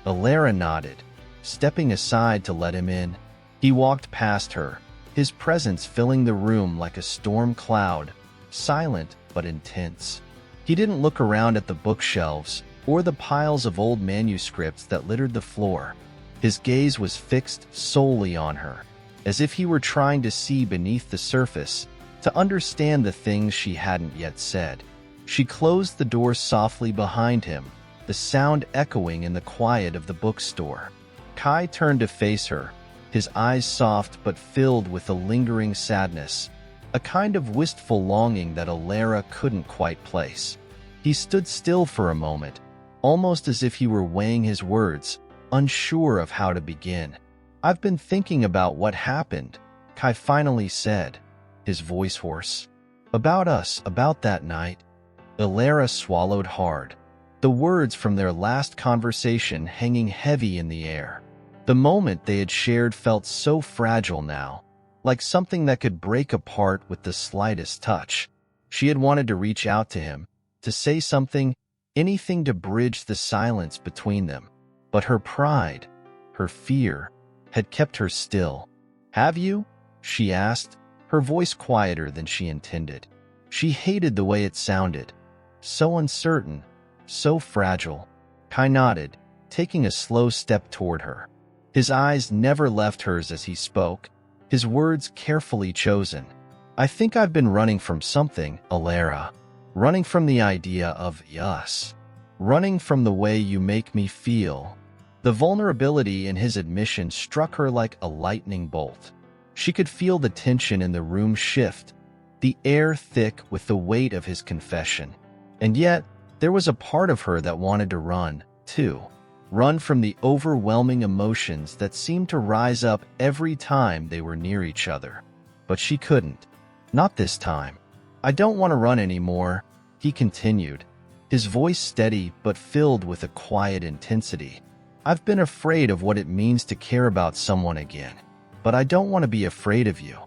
Elara nodded, stepping aside to let him in. He walked past her, his presence filling the room like a storm cloud, silent but intense. He didn't look around at the bookshelves or the piles of old manuscripts that littered the floor. His gaze was fixed solely on her, as if he were trying to see beneath the surface, to understand the things she hadn't yet said. She closed the door softly behind him, the sound echoing in the quiet of the bookstore. Kai turned to face her, his eyes soft but filled with a lingering sadness, a kind of wistful longing that Elara couldn't quite place. He stood still for a moment, almost as if he were weighing his words, unsure of how to begin. "I've been thinking about what happened," Kai finally said, his voice hoarse. "About us, about that night." Elara swallowed hard, the words from their last conversation hanging heavy in the air. The moment they had shared felt so fragile now, like something that could break apart with the slightest touch. She had wanted to reach out to him, to say something, anything to bridge the silence between them. But her pride, her fear, had kept her still. "Have you?" she asked, her voice quieter than she intended. She hated the way it sounded. So uncertain, so fragile. Kai nodded, taking a slow step toward her. His eyes never left hers as he spoke, his words carefully chosen. I think I've been running from something, Elara. Running from the idea of us. Running from the way you make me feel. The vulnerability in his admission struck her like a lightning bolt. She could feel the tension in the room shift, the air thick with the weight of his confession. And yet, there was a part of her that wanted to run, too. Run from the overwhelming emotions that seemed to rise up every time they were near each other. But she couldn't. Not this time. I don't want to run anymore, he continued, his voice steady but filled with a quiet intensity. I've been afraid of what it means to care about someone again. But I don't want to be afraid of you.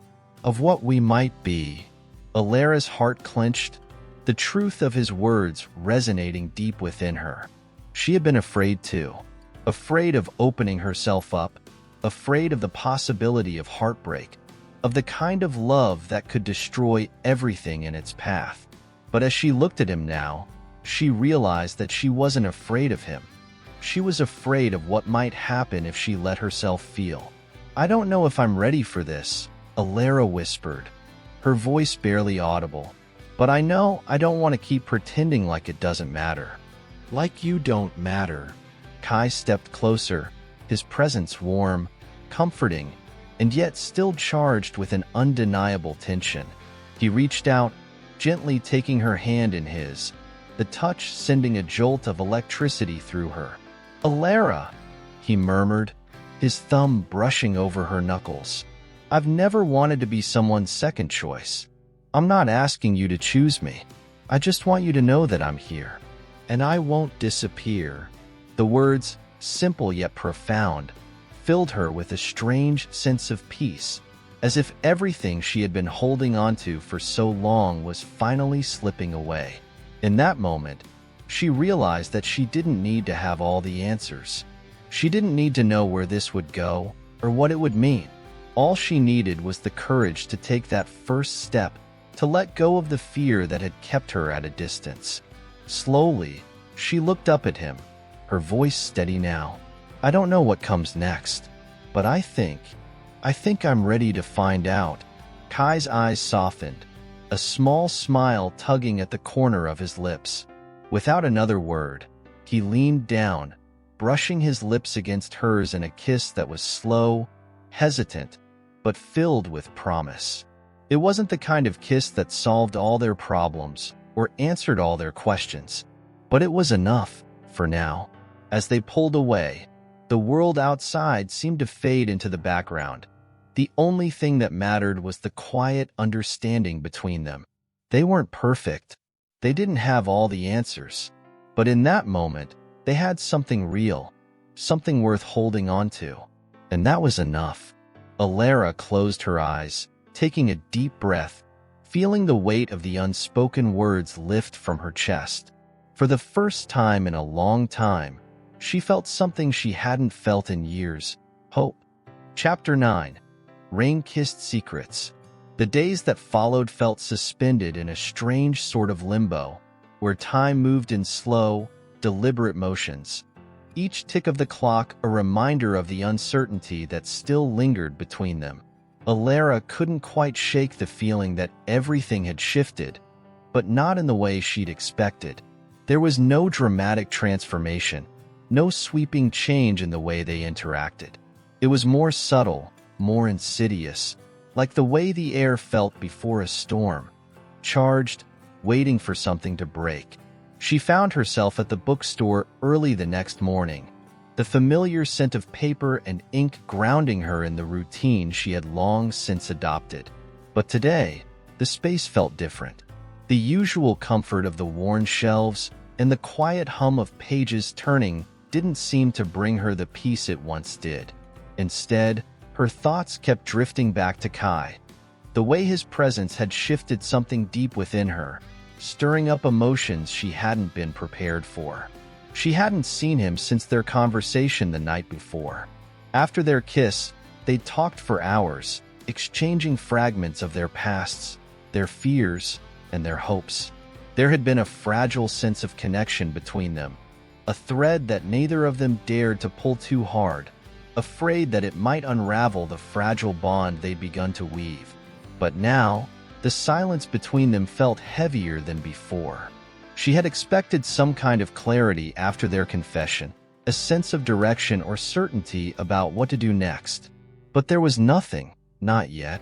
Of what we might be. Elara's heart clenched, the truth of his words resonating deep within her. She had been afraid too. Afraid of opening herself up. Afraid of the possibility of heartbreak. Of the kind of love that could destroy everything in its path. But as she looked at him now, she realized that she wasn't afraid of him. She was afraid of what might happen if she let herself feel. I don't know if I'm ready for this, Elara whispered, her voice barely audible. But I know I don't want to keep pretending like it doesn't matter. Like you don't matter. Kai stepped closer, his presence warm, comforting, and yet still charged with an undeniable tension. He reached out, gently taking her hand in his, the touch sending a jolt of electricity through her. Elara, he murmured, his thumb brushing over her knuckles. I've never wanted to be someone's second choice. I'm not asking you to choose me. I just want you to know that I'm here. And I won't disappear. The words, simple yet profound, filled her with a strange sense of peace, as if everything she had been holding onto for so long was finally slipping away. In that moment, she realized that she didn't need to have all the answers. She didn't need to know where this would go or what it would mean. All she needed was the courage to take that first step, to let go of the fear that had kept her at a distance. Slowly, she looked up at him, her voice steady now. I don't know what comes next, but I think I'm ready to find out. Kai's eyes softened, a small smile tugging at the corner of his lips. Without another word, he leaned down, brushing his lips against hers in a kiss that was slow, hesitant, but filled with promise. It wasn't the kind of kiss that solved all their problems or answered all their questions, but it was enough, for now. As they pulled away, the world outside seemed to fade into the background. The only thing that mattered was the quiet understanding between them. They weren't perfect. They didn't have all the answers. But in that moment, they had something real, something worth holding on to. And that was enough. Elara closed her eyes, taking a deep breath, feeling the weight of the unspoken words lift from her chest. For the first time in a long time, she felt something she hadn't felt in years: hope. Chapter 9. Rain-Kissed Secrets. The days that followed felt suspended in a strange sort of limbo, where time moved in slow, deliberate motions. Each tick of the clock a reminder of the uncertainty that still lingered between them. Elara couldn't quite shake the feeling that everything had shifted, but not in the way she'd expected. There was no dramatic transformation, no sweeping change in the way they interacted. It was more subtle, more insidious, like the way the air felt before a storm, charged, waiting for something to break. She found herself at the bookstore early the next morning, the familiar scent of paper and ink grounding her in the routine she had long since adopted. But today, the space felt different. The usual comfort of the worn shelves and the quiet hum of pages turning didn't seem to bring her the peace it once did. Instead, her thoughts kept drifting back to Kai. The way his presence had shifted something deep within her, stirring up emotions she hadn't been prepared for. She hadn't seen him since their conversation the night before. After their kiss, they'd talked for hours, exchanging fragments of their pasts, their fears, and their hopes. There had been a fragile sense of connection between them, a thread that neither of them dared to pull too hard, afraid that it might unravel the fragile bond they'd begun to weave. But now, the The silence between them felt heavier than before. She had expected some kind of clarity after their confession, a sense of direction or certainty about what to do next. But there was nothing, not yet.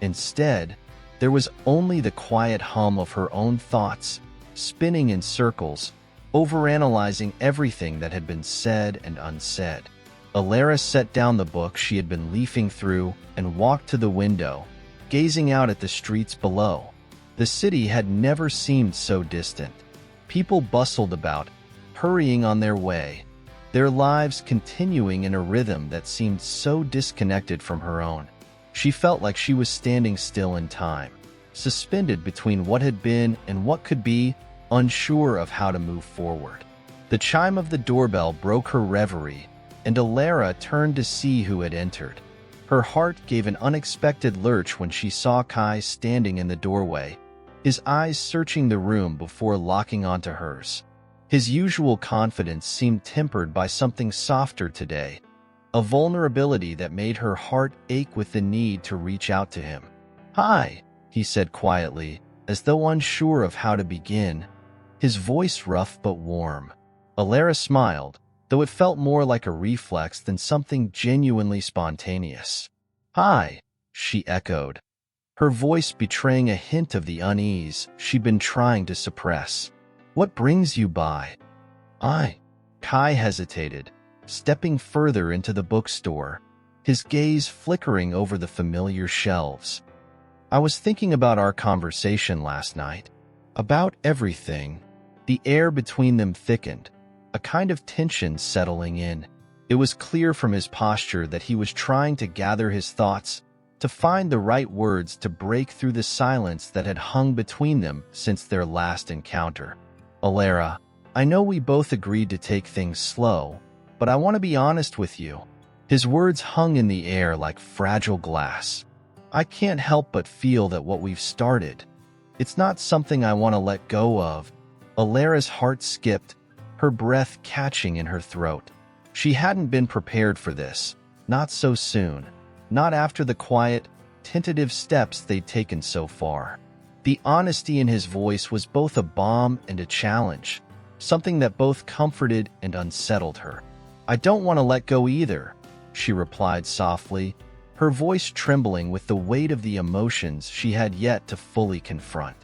Instead, there was only the quiet hum of her own thoughts, spinning in circles, overanalyzing everything that had been said and unsaid. Elara set down the book she had been leafing through and walked to the window, gazing out at the streets below. The city had never seemed so distant. People bustled about, hurrying on their way, their lives continuing in a rhythm that seemed so disconnected from her own. She felt like she was standing still in time, suspended between what had been and what could be, unsure of how to move forward. The chime of the doorbell broke her reverie, and Elara turned to see who had entered. Her heart gave an unexpected lurch when she saw Kai standing in the doorway, his eyes searching the room before locking onto hers. His usual confidence seemed tempered by something softer today, a vulnerability that made her heart ache with the need to reach out to him. "Hi," he said quietly, as though unsure of how to begin, his voice rough but warm. Elara smiled, though it felt more like a reflex than something genuinely spontaneous. "Hi," she echoed, her voice betraying a hint of the unease she'd been trying to suppress. "What brings you by?" Kai hesitated, stepping further into the bookstore, his gaze flickering over the familiar shelves. "I was thinking about our conversation last night. About everything." The air between them thickened, a kind of tension settling in. It was clear from his posture that he was trying to gather his thoughts, to find the right words to break through the silence that had hung between them since their last encounter. "Elara, I know we both agreed to take things slow, but I want to be honest with you." His words hung in the air like fragile glass. "I can't help but feel that what we've started, it's not something I want to let go of." Elara's heart skipped, her breath catching in her throat. She hadn't been prepared for this, not so soon, not after the quiet, tentative steps they'd taken so far. The honesty in his voice was both a balm and a challenge, something that both comforted and unsettled her. "I don't want to let go either," she replied softly, her voice trembling with the weight of the emotions she had yet to fully confront.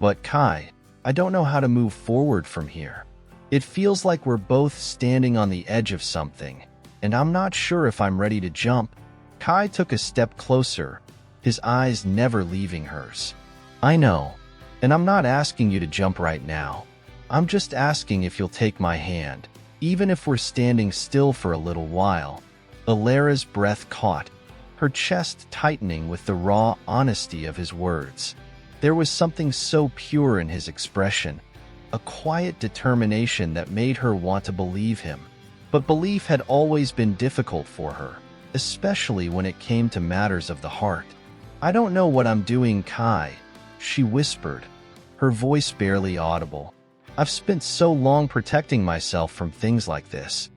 "But Kai, I don't know how to move forward from here. It feels like we're both standing on the edge of something, and I'm not sure if I'm ready to jump." Kai took a step closer, his eyes never leaving hers. "I know, and I'm not asking you to jump right now. I'm just asking if you'll take my hand, even if we're standing still for a little while." Elara's breath caught, her chest tightening with the raw honesty of his words. There was something so pure in his expression, a quiet determination that made her want to believe him. But belief had always been difficult for her, especially when it came to matters of the heart. "I don't know what I'm doing, Kai," she whispered, her voice barely audible. "I've spent so long protecting myself from things like this,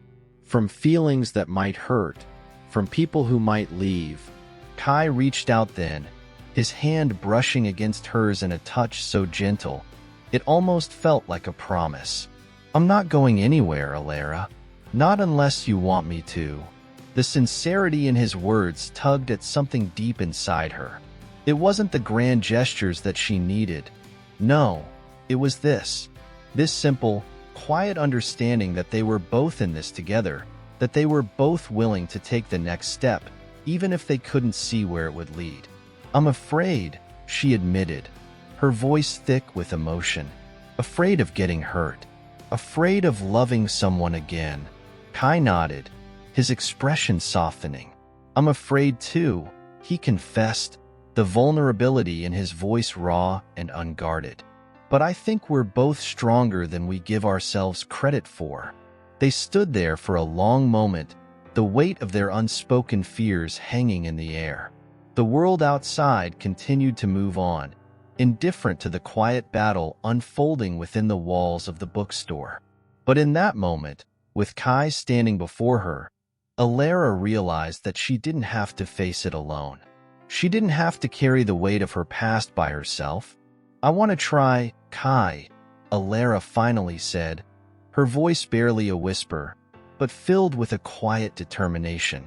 from feelings that might hurt, from people who might leave." Kai reached out then, his hand brushing against hers in a touch so gentle, it almost felt like a promise. "I'm not going anywhere, Elara. Not unless you want me to." The sincerity in his words tugged at something deep inside her. It wasn't the grand gestures that she needed. No, it was this simple, quiet understanding that they were both in this together, that they were both willing to take the next step, even if they couldn't see where it would lead. "I'm afraid," she admitted, her voice thick with emotion. "Afraid of getting hurt. Afraid of loving someone again." Kai nodded, his expression softening. "I'm afraid too," he confessed, the vulnerability in his voice raw and unguarded. "But I think we're both stronger than we give ourselves credit for." They stood there for a long moment, the weight of their unspoken fears hanging in the air. The world outside continued to move on, indifferent to the quiet battle unfolding within the walls of the bookstore. But in that moment, with Kai standing before her, Elara realized that she didn't have to face it alone. She didn't have to carry the weight of her past by herself. "I want to try, Kai," Elara finally said, her voice barely a whisper, but filled with a quiet determination.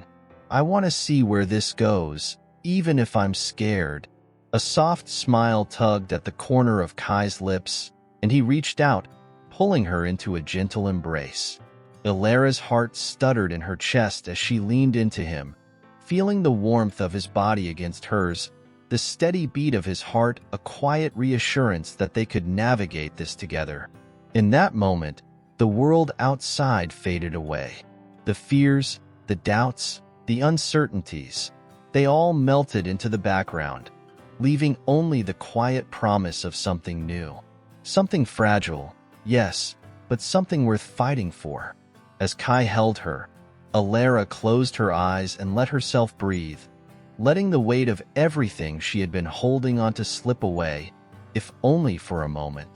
"I want to see where this goes, even if I'm scared." A soft smile tugged at the corner of Kai's lips, and he reached out, pulling her into a gentle embrace. Elara's heart stuttered in her chest as she leaned into him, feeling the warmth of his body against hers, the steady beat of his heart, a quiet reassurance that they could navigate this together. In that moment, the world outside faded away. The fears, the doubts, the uncertainties, they all melted into the background, leaving only the quiet promise of something new. Something fragile, yes, but something worth fighting for. As Kai held her, Elara closed her eyes and let herself breathe, letting the weight of everything she had been holding on to slip away, if only for a moment.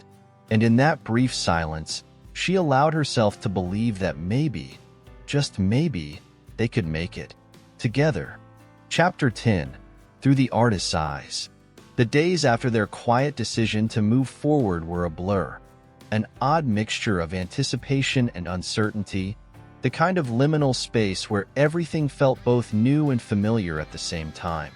And in that brief silence, she allowed herself to believe that maybe, just maybe, they could make it together. Chapter 10. Through the artist's eyes. The days after their quiet decision to move forward were a blur, an odd mixture of anticipation and uncertainty, the kind of liminal space where everything felt both new and familiar at the same time.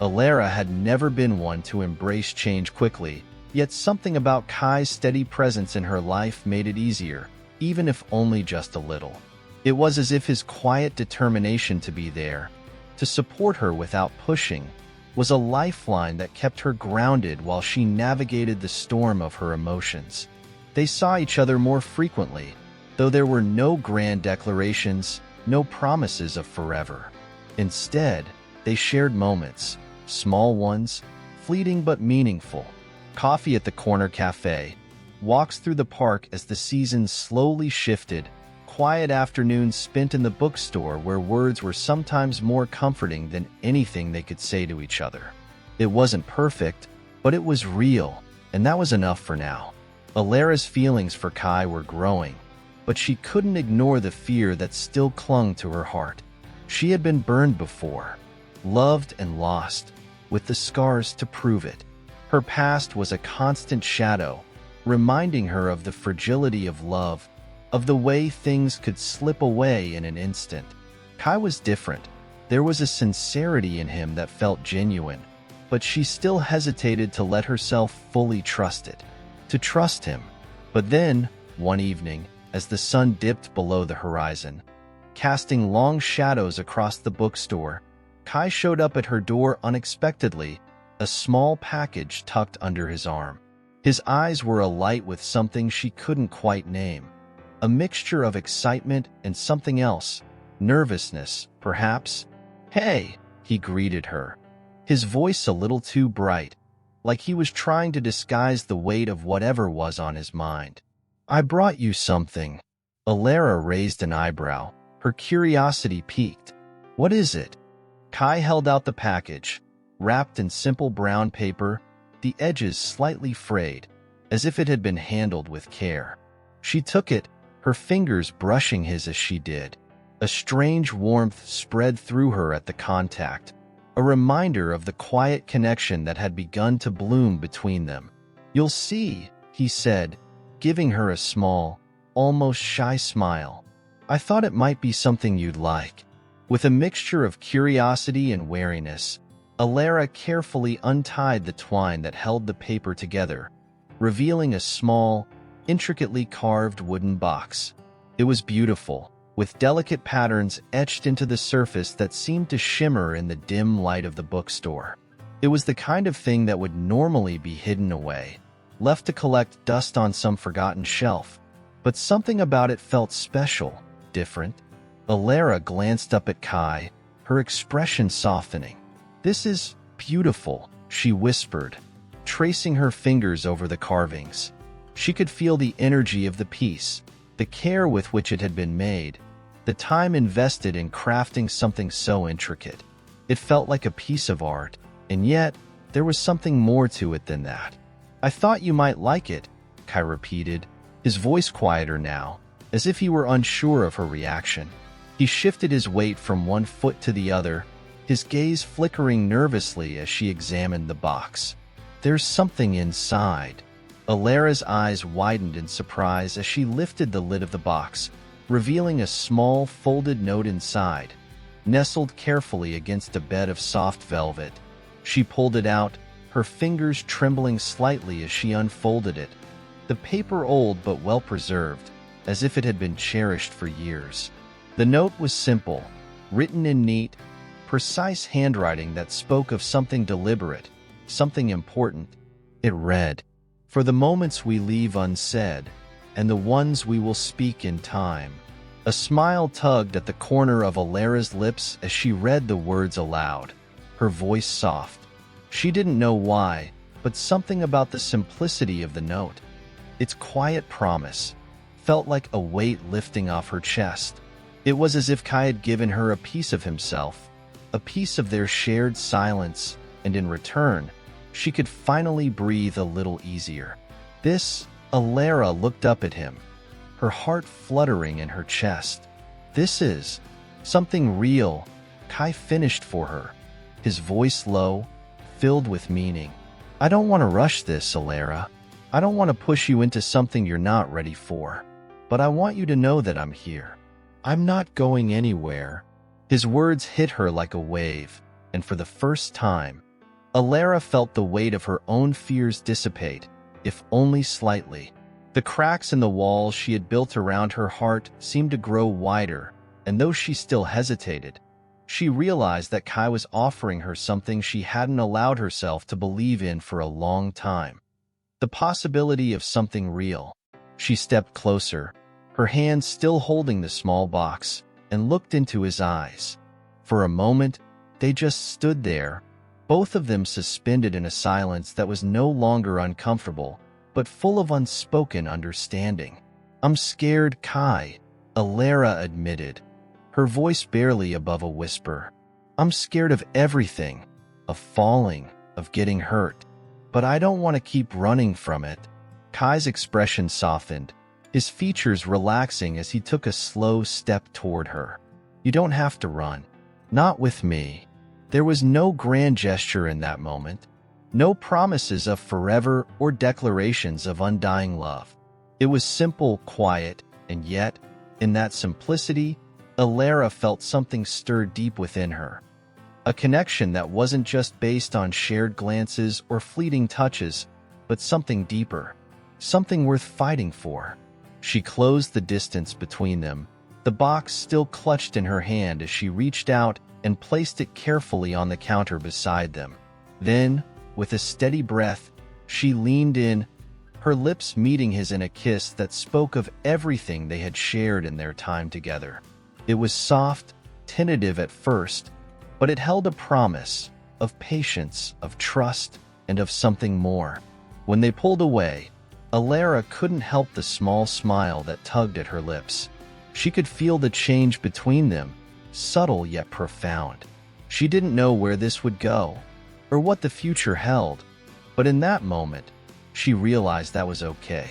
Elara had never been one to embrace change quickly, yet something about Kai's steady presence in her life made it easier, even if only just a little. It was as if his quiet determination to be there, to support her without pushing, was a lifeline that kept her grounded while she navigated the storm of her emotions. They saw each other more frequently, though there were no grand declarations, no promises of forever. Instead, they shared moments, small ones, fleeting but meaningful. Coffee at the corner cafe, walks through the park as the seasons slowly shifted, quiet afternoons spent in the bookstore where words were sometimes more comforting than anything they could say to each other. It wasn't perfect, but it was real, and that was enough for now. Elara's feelings for Kai were growing, but she couldn't ignore the fear that still clung to her heart. She had been burned before, loved and lost, with the scars to prove it. Her past was a constant shadow, reminding her of the fragility of love, of the way things could slip away in an instant. Kai was different. There was a sincerity in him that felt genuine, but she still hesitated to let herself fully trust it, to trust him. But then, one evening, as the sun dipped below the horizon, casting long shadows across the bookstore, Kai showed up at her door unexpectedly, a small package tucked under his arm. His eyes were alight with something she couldn't quite name, a mixture of excitement and something else, nervousness, perhaps. "Hey," he greeted her, his voice a little too bright, like he was trying to disguise the weight of whatever was on his mind. "I brought you something." Elara raised an eyebrow, her curiosity piqued. "What is it?" Kai held out the package, wrapped in simple brown paper, the edges slightly frayed, as if it had been handled with care. She took it, her fingers brushing his as she did. A strange warmth spread through her at the contact, a reminder of the quiet connection that had begun to bloom between them. "You'll see," he said, giving her a small, almost shy smile. "I thought it might be something you'd like." With a mixture of curiosity and wariness, Elara carefully untied the twine that held the paper together, revealing a small, intricately carved wooden box. It was beautiful, with delicate patterns etched into the surface that seemed to shimmer in the dim light of the bookstore. It was the kind of thing that would normally be hidden away, left to collect dust on some forgotten shelf, but something about it felt special, different. Elara glanced up at Kai, her expression softening. "This is beautiful," she whispered, tracing her fingers over the carvings. She could feel the energy of the piece, the care with which it had been made, the time invested in crafting something so intricate. It felt like a piece of art, and yet there was something more to it than that. "I thought you might like it," Kai repeated, his voice quieter now, as if he were unsure of her reaction. He shifted his weight from one foot to the other, his gaze flickering nervously as she examined the box. "There's something inside." Elara's eyes widened in surprise as she lifted the lid of the box, revealing a small, folded note inside. Nestled carefully against a bed of soft velvet, she pulled it out, her fingers trembling slightly as she unfolded it. The paper old but well-preserved, as if it had been cherished for years. The note was simple, written in neat, precise handwriting that spoke of something deliberate, something important. It read, "For the moments we leave unsaid, and the ones we will speak in time." A smile tugged at the corner of Elara's lips as she read the words aloud, her voice soft. She didn't know why, but something about the simplicity of the note, its quiet promise, felt like a weight lifting off her chest. It was as if Kai had given her a piece of himself, a piece of their shared silence, and in return, she could finally breathe a little easier. Elara looked up at him, her heart fluttering in her chest. "This is something real," Kai finished for her, his voice low, filled with meaning. "I don't want to rush this, Elara. I don't want to push you into something you're not ready for. But I want you to know that I'm here. I'm not going anywhere." His words hit her like a wave, and for the first time, Elara felt the weight of her own fears dissipate, if only slightly. The cracks in the walls she had built around her heart seemed to grow wider, and though she still hesitated, she realized that Kai was offering her something she hadn't allowed herself to believe in for a long time. The possibility of something real. She stepped closer, her hand still holding the small box, and looked into his eyes. For a moment, they just stood there, both of them suspended in a silence that was no longer uncomfortable, but full of unspoken understanding. "I'm scared, Kai," Elara admitted, her voice barely above a whisper. "I'm scared of everything, of falling, of getting hurt. But I don't want to keep running from it." Kai's expression softened, his features relaxing as he took a slow step toward her. "You don't have to run. Not with me." There was no grand gesture in that moment, no promises of forever or declarations of undying love. It was simple, quiet, and yet, in that simplicity, Elara felt something stir deep within her. A connection that wasn't just based on shared glances or fleeting touches, but something deeper, something worth fighting for. She closed the distance between them, the box still clutched in her hand as she reached out and placed it carefully on the counter beside them. Then, with a steady breath, she leaned in, her lips meeting his in a kiss that spoke of everything they had shared in their time together. It was soft, tentative at first, but it held a promise of patience, of trust, and of something more. When they pulled away, Elara couldn't help the small smile that tugged at her lips. She could feel the change between them, subtle yet profound. She didn't know where this would go, or what the future held, but in that moment, she realized that was okay.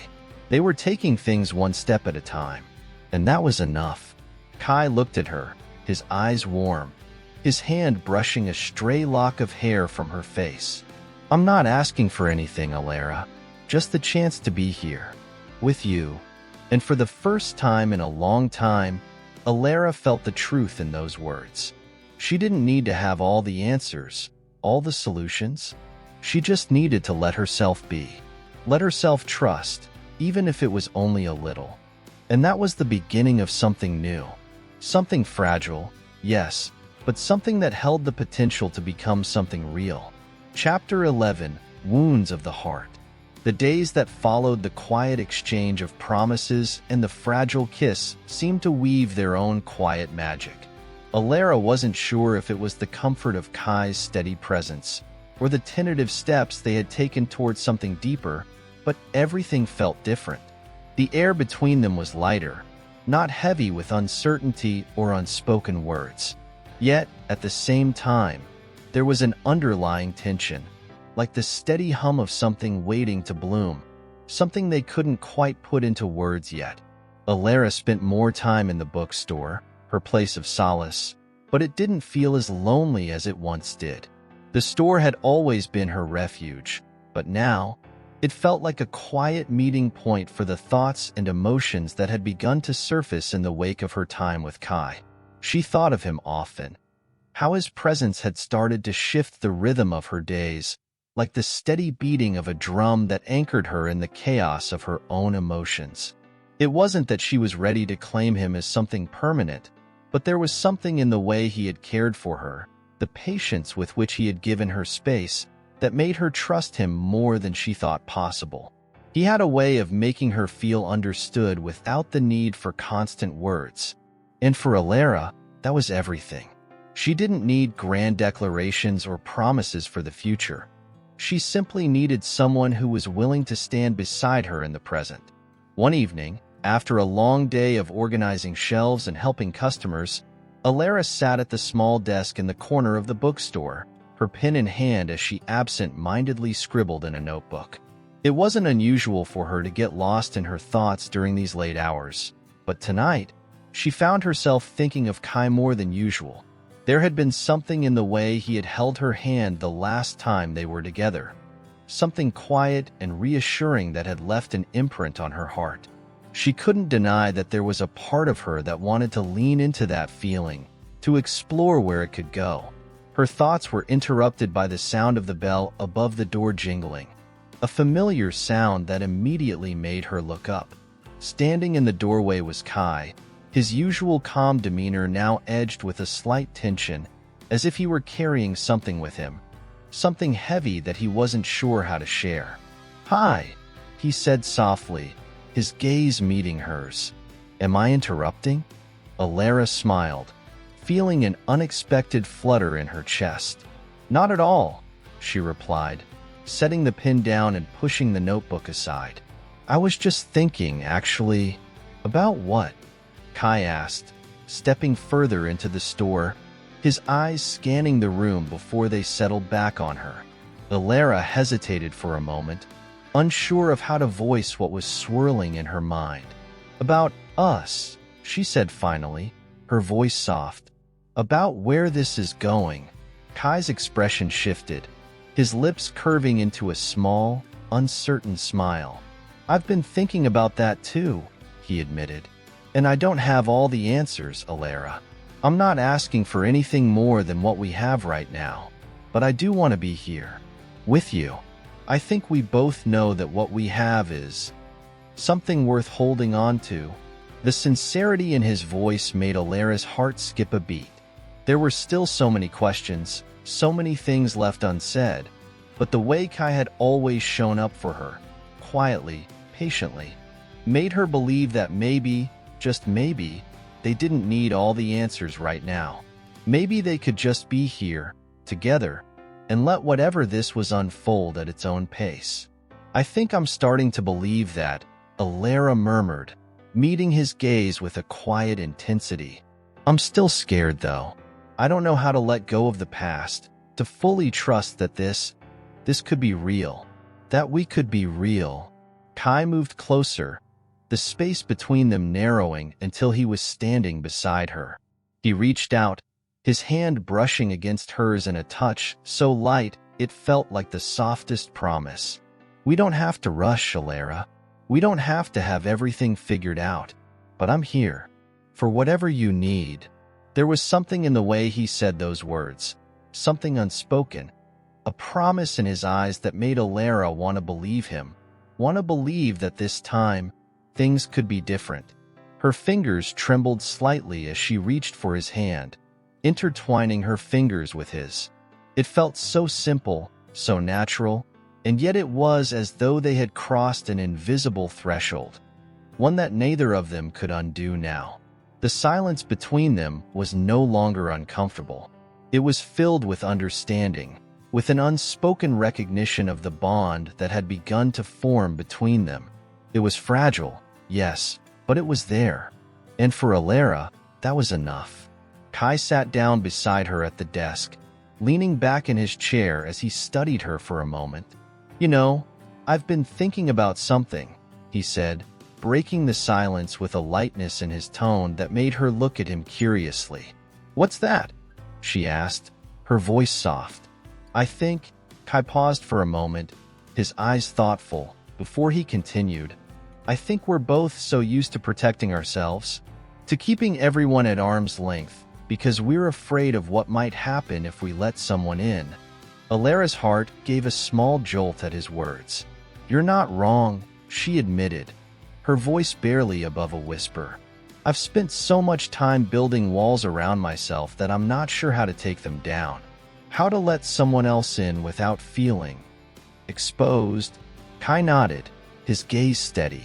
They were taking things one step at a time, and that was enough. Kai looked at her, his eyes warm, his hand brushing a stray lock of hair from her face. "I'm not asking for anything, Elara. Just the chance to be here, with you." And for the first time in a long time, Elara felt the truth in those words. She didn't need to have all the answers, all the solutions. She just needed to let herself be. Let herself trust, even if it was only a little. And that was the beginning of something new. Something fragile, yes, but something that held the potential to become something real. Chapter 11, Wounds of the Heart. The days that followed the quiet exchange of promises and the fragile kiss seemed to weave their own quiet magic. Elara wasn't sure if it was the comfort of Kai's steady presence, or the tentative steps they had taken towards something deeper, but everything felt different. The air between them was lighter, not heavy with uncertainty or unspoken words. Yet, at the same time, there was an underlying tension, like the steady hum of something waiting to bloom, something they couldn't quite put into words yet. Elara spent more time in the bookstore, her place of solace, but it didn't feel as lonely as it once did. The store had always been her refuge, but now it felt like a quiet meeting point for the thoughts and emotions that had begun to surface in the wake of her time with Kai. She thought of him often, how his presence had started to shift the rhythm of her days, like the steady beating of a drum that anchored her in the chaos of her own emotions. It wasn't that she was ready to claim him as something permanent, but there was something in the way he had cared for her, the patience with which he had given her space, that made her trust him more than she thought possible. He had a way of making her feel understood without the need for constant words. And for Elara, that was everything. She didn't need grand declarations or promises for the future. She simply needed someone who was willing to stand beside her in the present. One evening, after a long day of organizing shelves and helping customers, Elara sat at the small desk in the corner of the bookstore, her pen in hand as she absent-mindedly scribbled in a notebook. It wasn't unusual for her to get lost in her thoughts during these late hours, but tonight, she found herself thinking of Kai more than usual. There had been something in the way he had held her hand the last time they were together, something quiet and reassuring that had left an imprint on her heart. She couldn't deny that there was a part of her that wanted to lean into that feeling, to explore where it could go. Her thoughts were interrupted by the sound of the bell above the door jingling, a familiar sound that immediately made her look up. Standing in the doorway was Kai, his usual calm demeanor now edged with a slight tension, as if he were carrying something with him, something heavy that he wasn't sure how to share. "Hi," he said softly, his gaze meeting hers. "Am I interrupting?" Elara smiled, feeling an unexpected flutter in her chest. "Not at all," she replied, setting the pen down and pushing the notebook aside. "I was just thinking, actually." "About what?" Kai asked, stepping further into the store, his eyes scanning the room before they settled back on her. Elara hesitated for a moment, unsure of how to voice what was swirling in her mind. "About us," she said finally, her voice soft. "About where this is going." Kai's expression shifted, his lips curving into a small, uncertain smile. "I've been thinking about that too," he admitted. "And I don't have all the answers, Elara. I'm not asking for anything more than what we have right now, but I do want to be here, with you. I think we both know that what we have is something worth holding on to." The sincerity in his voice made Elara's heart skip a beat. There were still so many questions, so many things left unsaid, but the way Kai had always shown up for her, quietly, patiently, made her believe that maybe, just maybe, they didn't need all the answers right now. Maybe they could just be here, together, and let whatever this was unfold at its own pace. "I think I'm starting to believe that," Elara murmured, meeting his gaze with a quiet intensity. "I'm still scared, though. I don't know how to let go of the past, to fully trust that this could be real, that we could be real." Kai moved closer, the space between them narrowing until he was standing beside her. He reached out, his hand brushing against hers in a touch so light it felt like the softest promise. "We don't have to rush, Elara. We don't have to have everything figured out, but I'm here, for whatever you need." There was something in the way he said those words, something unspoken, a promise in his eyes that made Elara want to believe him, want to believe that this time, things could be different. Her fingers trembled slightly as she reached for his hand, intertwining her fingers with his. It felt so simple, so natural, and yet it was as though they had crossed an invisible threshold, one that neither of them could undo now. The silence between them was no longer uncomfortable. It was filled with understanding, with an unspoken recognition of the bond that had begun to form between them. It was fragile, yes, but it was there. And for Elara, that was enough. Kai sat down beside her at the desk, leaning back in his chair as he studied her for a moment. "You know, I've been thinking about something," he said, breaking the silence with a lightness in his tone that made her look at him curiously. "What's that?" she asked, her voice soft. I think, Kai paused for a moment, his eyes thoughtful, before he continued. I think we're both so used to protecting ourselves, to keeping everyone at arm's length, because we're afraid of what might happen if we let someone in. Elara's heart gave a small jolt at his words. You're not wrong, she admitted, her voice barely above a whisper. I've spent so much time building walls around myself that I'm not sure how to take them down. How to let someone else in without feeling exposed. Kai nodded, his gaze steady.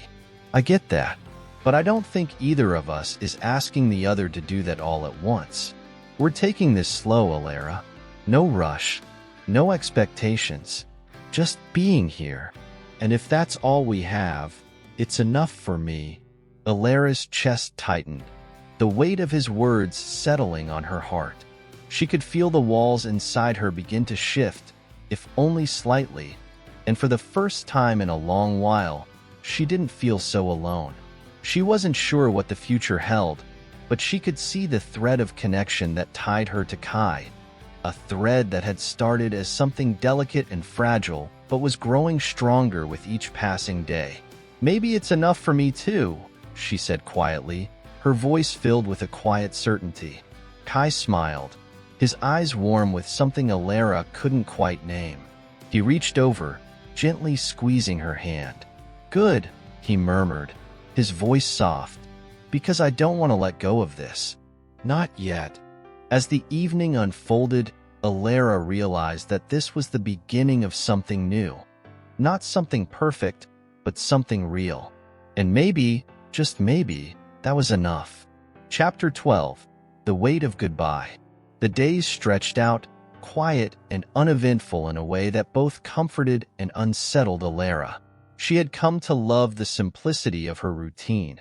I get that, but I don't think either of us is asking the other to do that all at once. We're taking this slow, Elara. No rush, no expectations, just being here. And if that's all we have, it's enough for me. Elara's chest tightened, the weight of his words settling on her heart. She could feel the walls inside her begin to shift, if only slightly, and for the first time in a long while, she didn't feel so alone. She wasn't sure what the future held, but she could see the thread of connection that tied her to Kai, a thread that had started as something delicate and fragile, but was growing stronger with each passing day. Maybe it's enough for me too, she said quietly, her voice filled with a quiet certainty. Kai smiled, his eyes warm with something Elara couldn't quite name. He reached over, gently squeezing her hand. Good, he murmured, his voice soft, because I don't want to let go of this. Not yet. As the evening unfolded, Elara realized that this was the beginning of something new. Not something perfect, but something real. And maybe, just maybe, that was enough. Chapter 12. The Weight of Goodbye. The days stretched out, quiet and uneventful in a way that both comforted and unsettled Elara. She had come to love the simplicity of her routine,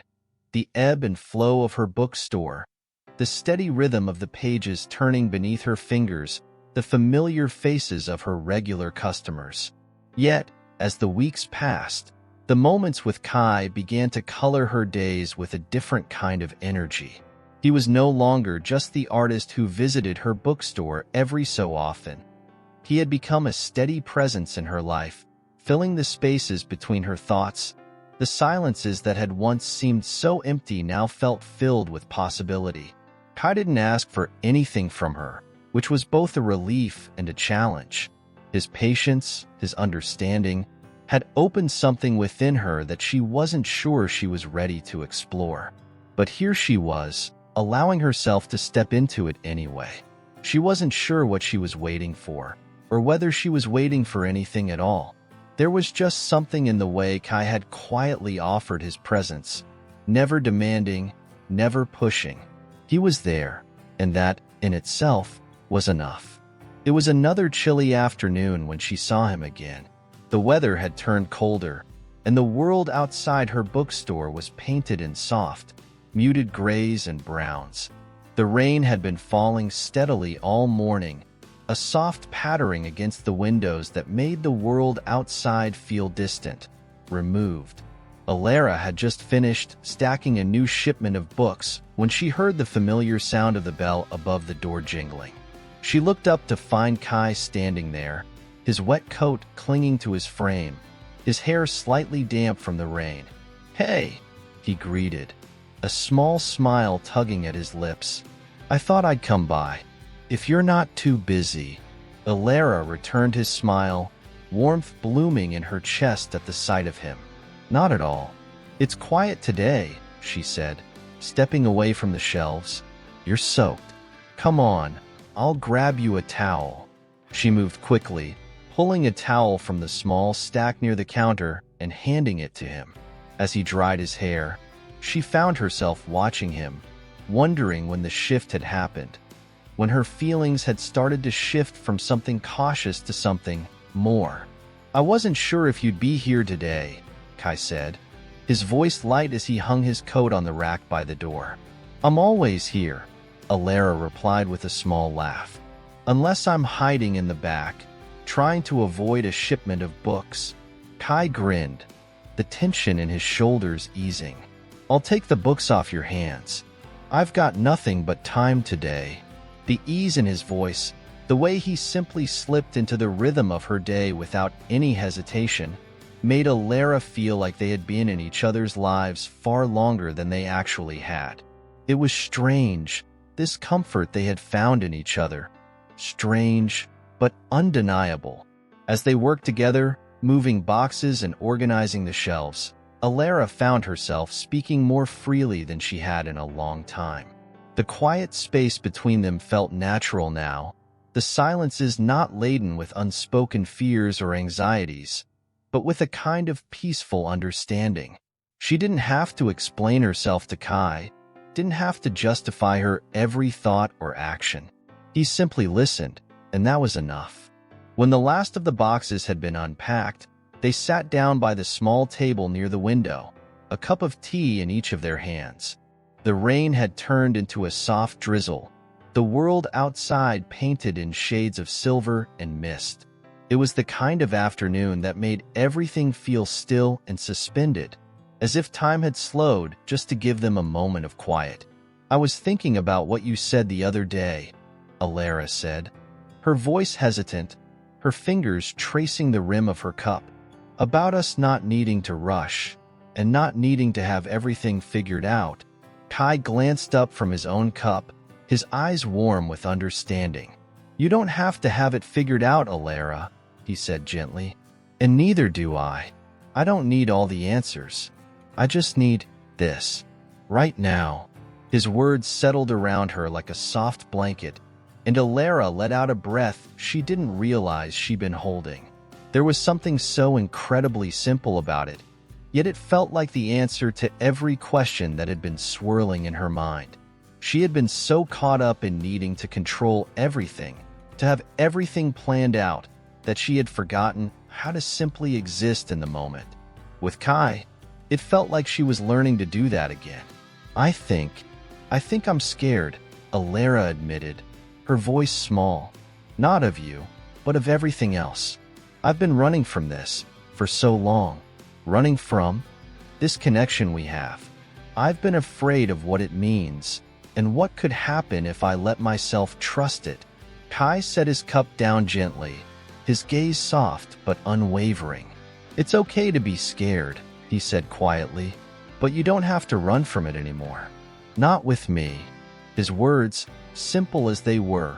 the ebb and flow of her bookstore, the steady rhythm of the pages turning beneath her fingers, the familiar faces of her regular customers. Yet, as the weeks passed, the moments with Kai began to color her days with a different kind of energy. He was no longer just the artist who visited her bookstore every so often. He had become a steady presence in her life, filling the spaces between her thoughts. The silences that had once seemed so empty now felt filled with possibility. Kai didn't ask for anything from her, which was both a relief and a challenge. His patience, his understanding, had opened something within her that she wasn't sure she was ready to explore. But here she was, allowing herself to step into it anyway. She wasn't sure what she was waiting for, or whether she was waiting for anything at all. There was just something in the way Kai had quietly offered his presence, never demanding, never pushing. He was there, and that, in itself, was enough. It was another chilly afternoon when she saw him again. The weather had turned colder, and the world outside her bookstore was painted in soft, muted grays and browns. The rain had been falling steadily all morning, a soft pattering against the windows that made the world outside feel distant, removed. Elara had just finished stacking a new shipment of books when she heard the familiar sound of the bell above the door jingling. She looked up to find Kai standing there, his wet coat clinging to his frame, his hair slightly damp from the rain. "Hey," he greeted, a small smile tugging at his lips. "I thought I'd come by. If you're not too busy." Elara returned his smile, warmth blooming in her chest at the sight of him. "Not at all. It's quiet today," she said, stepping away from the shelves. "You're soaked. Come on, I'll grab you a towel." She moved quickly, pulling a towel from the small stack near the counter and handing it to him. As he dried his hair, she found herself watching him, wondering when the shift had happened, when her feelings had started to shift from something cautious to something more. "I wasn't sure if you'd be here today," Kai said, his voice light as he hung his coat on the rack by the door. "I'm always here," Elara replied with a small laugh. "Unless I'm hiding in the back, trying to avoid a shipment of books." Kai grinned, the tension in his shoulders easing. "I'll take the books off your hands. I've got nothing but time today." The ease in his voice, the way he simply slipped into the rhythm of her day without any hesitation, made Elara feel like they had been in each other's lives far longer than they actually had. It was strange, this comfort they had found in each other. Strange, but undeniable. As they worked together, moving boxes and organizing the shelves, Elara found herself speaking more freely than she had in a long time. The quiet space between them felt natural now, the silences not laden with unspoken fears or anxieties, but with a kind of peaceful understanding. She didn't have to explain herself to Kai, didn't have to justify her every thought or action. He simply listened, and that was enough. When the last of the boxes had been unpacked, they sat down by the small table near the window, a cup of tea in each of their hands. The rain had turned into a soft drizzle, the world outside painted in shades of silver and mist. It was the kind of afternoon that made everything feel still and suspended, as if time had slowed just to give them a moment of quiet. "I was thinking about what you said the other day," Elara said, her voice hesitant, her fingers tracing the rim of her cup. "About us not needing to rush, and not needing to have everything figured out." Kai glanced up from his own cup, his eyes warm with understanding. "You don't have to have it figured out, Elara," he said gently. "And neither do I. I don't need all the answers. I just need this. Right now." His words settled around her like a soft blanket, and Elara let out a breath she didn't realize she'd been holding. There was something so incredibly simple about it, yet it felt like the answer to every question that had been swirling in her mind. She had been so caught up in needing to control everything, to have everything planned out, that she had forgotten how to simply exist in the moment. With Kai, it felt like she was learning to do that again. I think I'm scared," Elara admitted, her voice small. "Not of you, but of everything else. I've been running from this for so long. Running from this connection we have. I've been afraid of what it means, and what could happen if I let myself trust it." Kai set his cup down gently, his gaze soft but unwavering. "It's okay to be scared," he said quietly, "but you don't have to run from it anymore. Not with me." His words, simple as they were,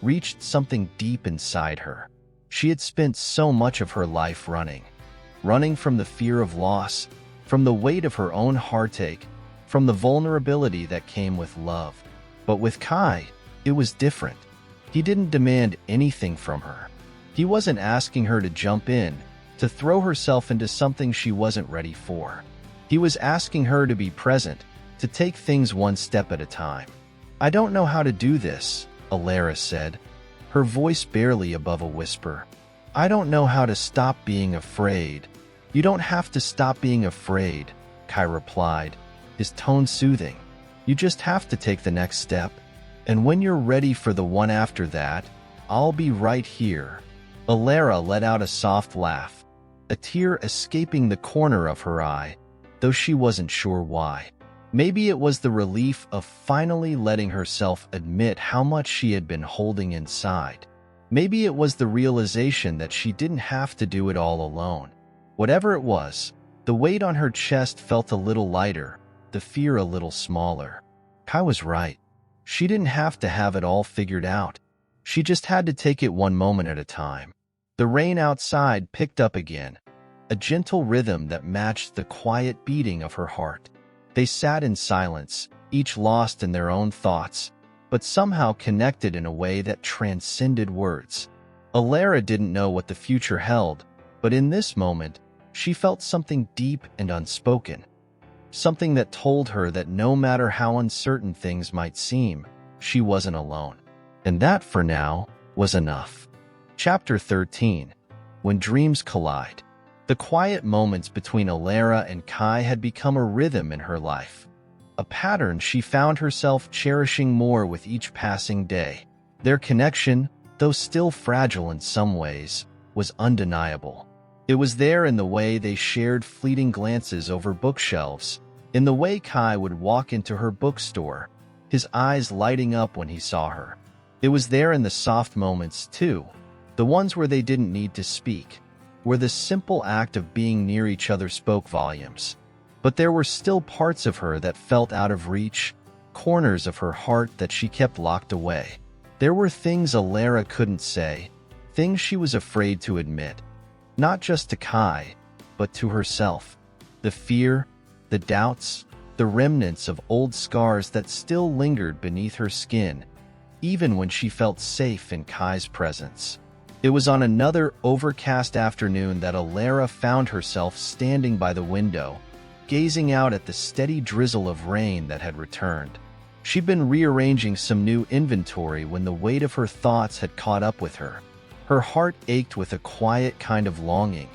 reached something deep inside her. She had spent so much of her life running from the fear of loss, from the weight of her own heartache, from the vulnerability that came with love. But with Kai, it was different. He didn't demand anything from her. He wasn't asking her to jump in, to throw herself into something she wasn't ready for. He was asking her to be present, to take things one step at a time. "I don't know how to do this," Elara said, her voice barely above a whisper. "I don't know how to stop being afraid." "You don't have to stop being afraid," Kai replied, his tone soothing. "You just have to take the next step. And when you're ready for the one after that, I'll be right here." Elara let out a soft laugh, a tear escaping the corner of her eye, though she wasn't sure why. Maybe it was the relief of finally letting herself admit how much she had been holding inside. Maybe it was the realization that she didn't have to do it all alone. Whatever it was, the weight on her chest felt a little lighter, the fear a little smaller. Kai was right. She didn't have to have it all figured out. She just had to take it one moment at a time. The rain outside picked up again, a gentle rhythm that matched the quiet beating of her heart. They sat in silence, each lost in their own thoughts, but somehow connected in a way that transcended words. Elara didn't know what the future held, but in this moment, she felt something deep and unspoken. Something that told her that no matter how uncertain things might seem, she wasn't alone. And that, for now, was enough. Chapter 13. When Dreams Collide. The quiet moments between Elara and Kai had become a rhythm in her life, a pattern she found herself cherishing more with each passing day. Their connection, though still fragile in some ways, was undeniable. It was there in the way they shared fleeting glances over bookshelves, in the way Kai would walk into her bookstore, his eyes lighting up when he saw her. It was there in the soft moments, too, the ones where they didn't need to speak, where the simple act of being near each other spoke volumes. But there were still parts of her that felt out of reach, corners of her heart that she kept locked away. There were things Elara couldn't say, things she was afraid to admit, not just to Kai, but to herself. The fear, the doubts, the remnants of old scars that still lingered beneath her skin, even when she felt safe in Kai's presence. It was on another overcast afternoon that Elara found herself standing by the window, gazing out at the steady drizzle of rain that had returned. She'd been rearranging some new inventory when the weight of her thoughts had caught up with her. Her heart ached with a quiet kind of longing,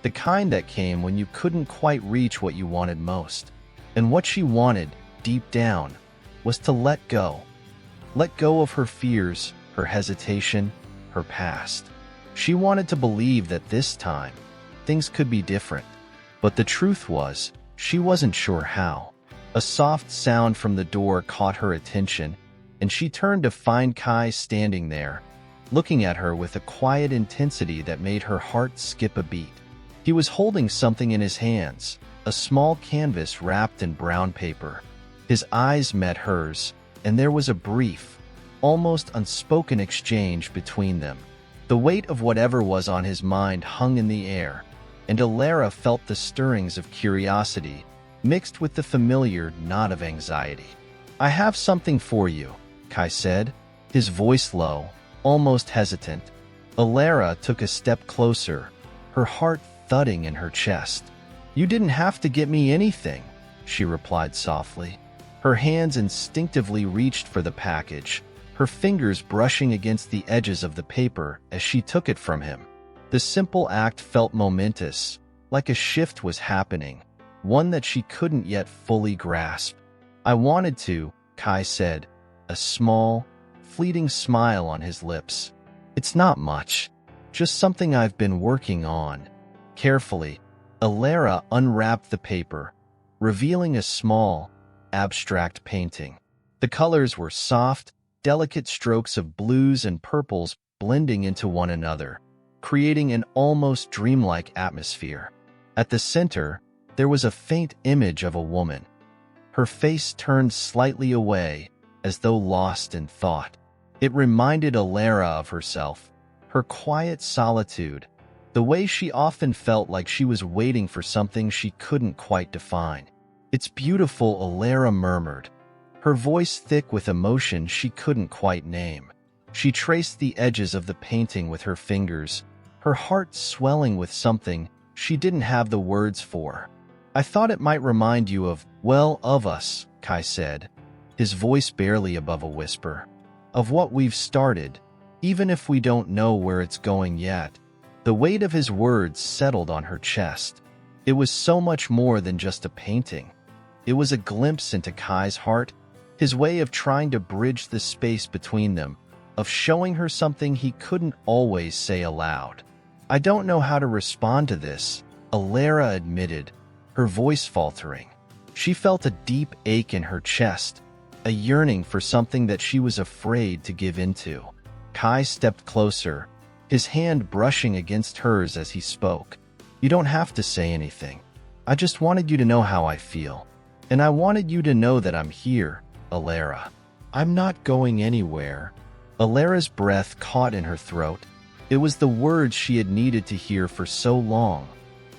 the kind that came when you couldn't quite reach what you wanted most. And what she wanted, deep down, was to let go. Let go of her fears, her hesitation, her past. She wanted to believe that this time, things could be different. But the truth was, she wasn't sure how. A soft sound from the door caught her attention, and she turned to find Kai standing there, looking at her with a quiet intensity that made her heart skip a beat. He was holding something in his hands, a small canvas wrapped in brown paper. His eyes met hers, and there was a brief, almost unspoken exchange between them. The weight of whatever was on his mind hung in the air, and Elara felt the stirrings of curiosity, mixed with the familiar knot of anxiety. "I have something for you," Kai said, his voice low, almost hesitant. Elara took a step closer, her heart thudding in her chest. "You didn't have to get me anything," she replied softly. Her hands instinctively reached for the package, her fingers brushing against the edges of the paper as she took it from him. The simple act felt momentous, like a shift was happening, one that she couldn't yet fully grasp. "I wanted to," Kai said, a small, fleeting smile on his lips. "It's not much, just something I've been working on." Carefully, Elara unwrapped the paper, revealing a small, abstract painting. The colors were soft, delicate strokes of blues and purples blending into one another, creating an almost dreamlike atmosphere. At the center, there was a faint image of a woman, her face turned slightly away, as though lost in thought. It reminded Elara of herself, her quiet solitude, the way she often felt like she was waiting for something she couldn't quite define. "It's beautiful," Elara murmured, her voice thick with emotion she couldn't quite name. She traced the edges of the painting with her fingers, her heart swelling with something she didn't have the words for. "I thought it might remind you of us," Kai said, his voice barely above a whisper. "Of what we've started, even if we don't know where it's going yet." The weight of his words settled on her chest. It was so much more than just a painting. It was a glimpse into Kai's heart, his way of trying to bridge the space between them, of showing her something he couldn't always say aloud. "I don't know how to respond to this," Elara admitted, her voice faltering. She felt a deep ache in her chest, a yearning for something that she was afraid to give into. Kai stepped closer, his hand brushing against hers as he spoke. "You don't have to say anything. I just wanted you to know how I feel. And I wanted you to know that I'm here, Elara. I'm not going anywhere." Elara's breath caught in her throat. It was the words she had needed to hear for so long,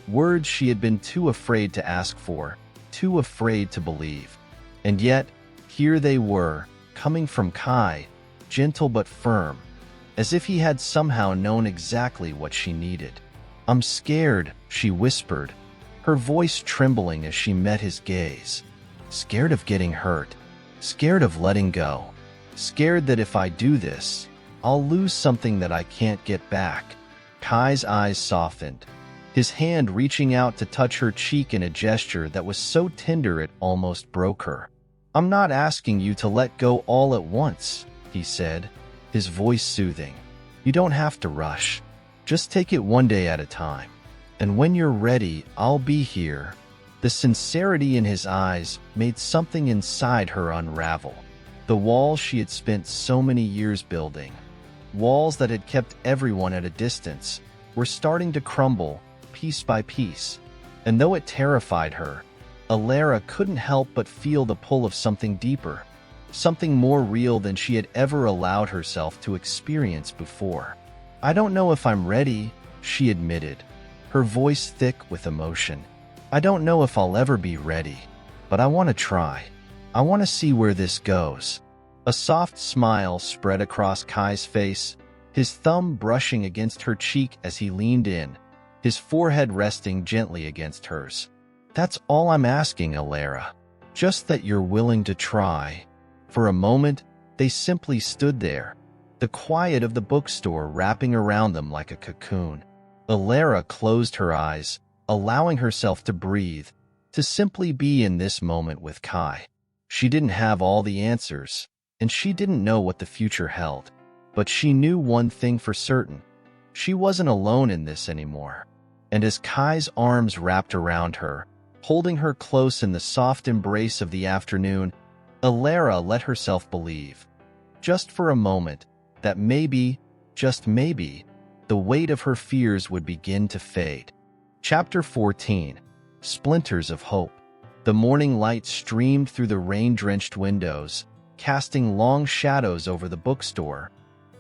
words she had been too afraid to ask for, too afraid to believe. And yet, here they were, coming from Kai, gentle but firm, as if he had somehow known exactly what she needed. "I'm scared," she whispered, her voice trembling as she met his gaze. "Scared of getting hurt, scared of letting go, scared that if I do this, I'll lose something that I can't get back." Kai's eyes softened, his hand reaching out to touch her cheek in a gesture that was so tender it almost broke her. "I'm not asking you to let go all at once," he said, his voice soothing. "You don't have to rush. Just take it one day at a time. And when you're ready, I'll be here." The sincerity in his eyes made something inside her unravel. The walls she had spent so many years building, walls that had kept everyone at a distance, were starting to crumble piece by piece. And though it terrified her, Elara couldn't help but feel the pull of something deeper, something more real than she had ever allowed herself to experience before. "I don't know if I'm ready," she admitted, her voice thick with emotion. "I don't know if I'll ever be ready, but I want to try. I want to see where this goes." A soft smile spread across Kai's face, his thumb brushing against her cheek as he leaned in, his forehead resting gently against hers. "That's all I'm asking, Elara. Just that you're willing to try." For a moment, they simply stood there, the quiet of the bookstore wrapping around them like a cocoon. Elara closed her eyes, allowing herself to breathe, to simply be in this moment with Kai. She didn't have all the answers, and she didn't know what the future held. But she knew one thing for certain. She wasn't alone in this anymore. And as Kai's arms wrapped around her, holding her close in the soft embrace of the afternoon, Elara let herself believe, just for a moment, that maybe, just maybe, the weight of her fears would begin to fade. Chapter 14. Splinters of Hope. The morning light streamed through the rain-drenched windows, casting long shadows over the bookstore.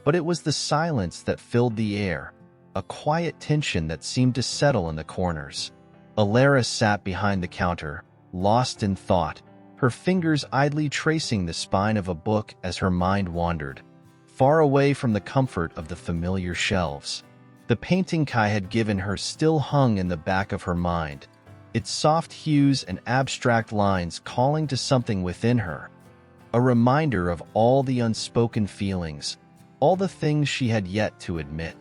But it was the silence that filled the air, a quiet tension that seemed to settle in the corners. Elara sat behind the counter, lost in thought, her fingers idly tracing the spine of a book as her mind wandered, far away from the comfort of the familiar shelves. The painting Kai had given her still hung in the back of her mind, its soft hues and abstract lines calling to something within her, a reminder of all the unspoken feelings, all the things she had yet to admit.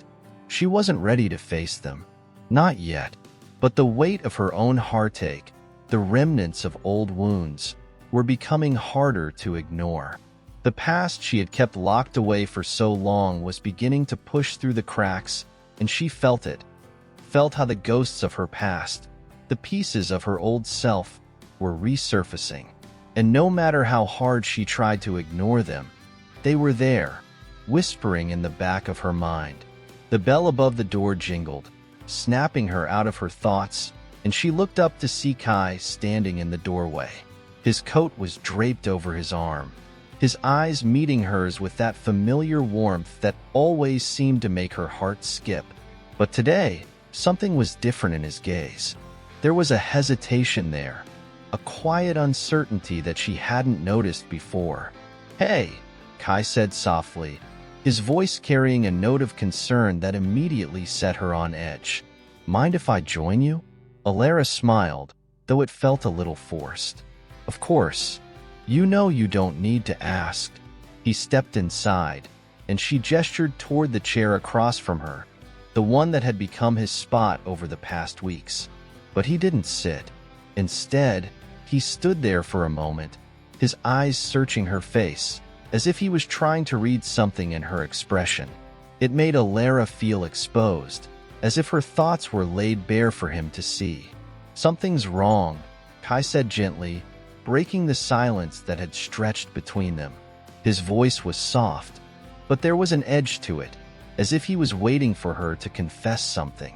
She wasn't ready to face them, not yet, but the weight of her own heartache, the remnants of old wounds, were becoming harder to ignore. The past she had kept locked away for so long was beginning to push through the cracks, and she felt it, felt how the ghosts of her past, the pieces of her old self, were resurfacing. And no matter how hard she tried to ignore them, they were there, whispering in the back of her mind. The bell above the door jingled, snapping her out of her thoughts, and she looked up to see Kai standing in the doorway. His coat was draped over his arm, his eyes meeting hers with that familiar warmth that always seemed to make her heart skip. But today, something was different in his gaze. There was a hesitation there, a quiet uncertainty that she hadn't noticed before. "Hey," Kai said softly, his voice carrying a note of concern that immediately set her on edge. "Mind if I join you?" Elara smiled, though it felt a little forced. "Of course. You know you don't need to ask." He stepped inside, and she gestured toward the chair across from her, the one that had become his spot over the past weeks. But he didn't sit. Instead, he stood there for a moment, his eyes searching her face, as if he was trying to read something in her expression. It made Elara feel exposed, as if her thoughts were laid bare for him to see. "Something's wrong," Kai said gently, breaking the silence that had stretched between them. His voice was soft, but there was an edge to it, as if he was waiting for her to confess something.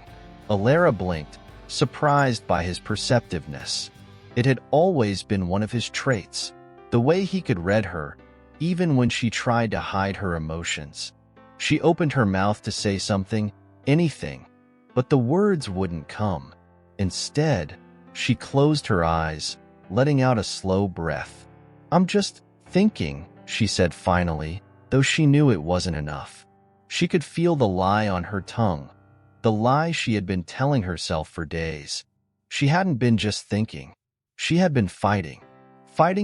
Elara blinked, surprised by his perceptiveness. It had always been one of his traits, the way he could read her, even when she tried to hide her emotions. She opened her mouth to say something, anything, but the words wouldn't come. Instead, she closed her eyes, letting out a slow breath. "I'm just thinking," she said finally, though she knew it wasn't enough. She could feel the lie on her tongue, the lie she had been telling herself for days. She hadn't been just thinking. She had been fighting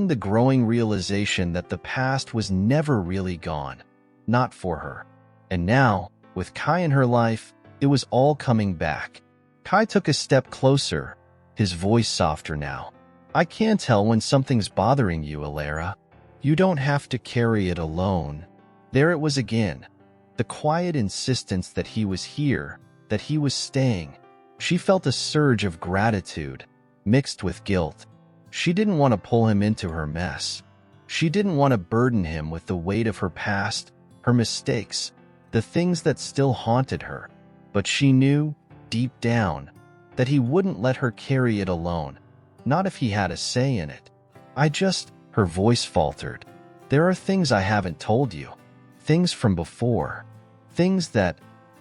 the growing realization that the past was never really gone, not for her. And now, with Kai in her life, it was all coming back. Kai took a step closer, his voice softer now. "I can tell when something's bothering you, Elara. You don't have to carry it alone." There it was again, the quiet insistence that he was here, that he was staying. She felt a surge of gratitude, mixed with guilt. She didn't want to pull him into her mess. She didn't want to burden him with the weight of her past, her mistakes, the things that still haunted her. But she knew, deep down, that he wouldn't let her carry it alone, not if he had a say in it. Her voice faltered. There are things I haven't told you. Things from before. Things that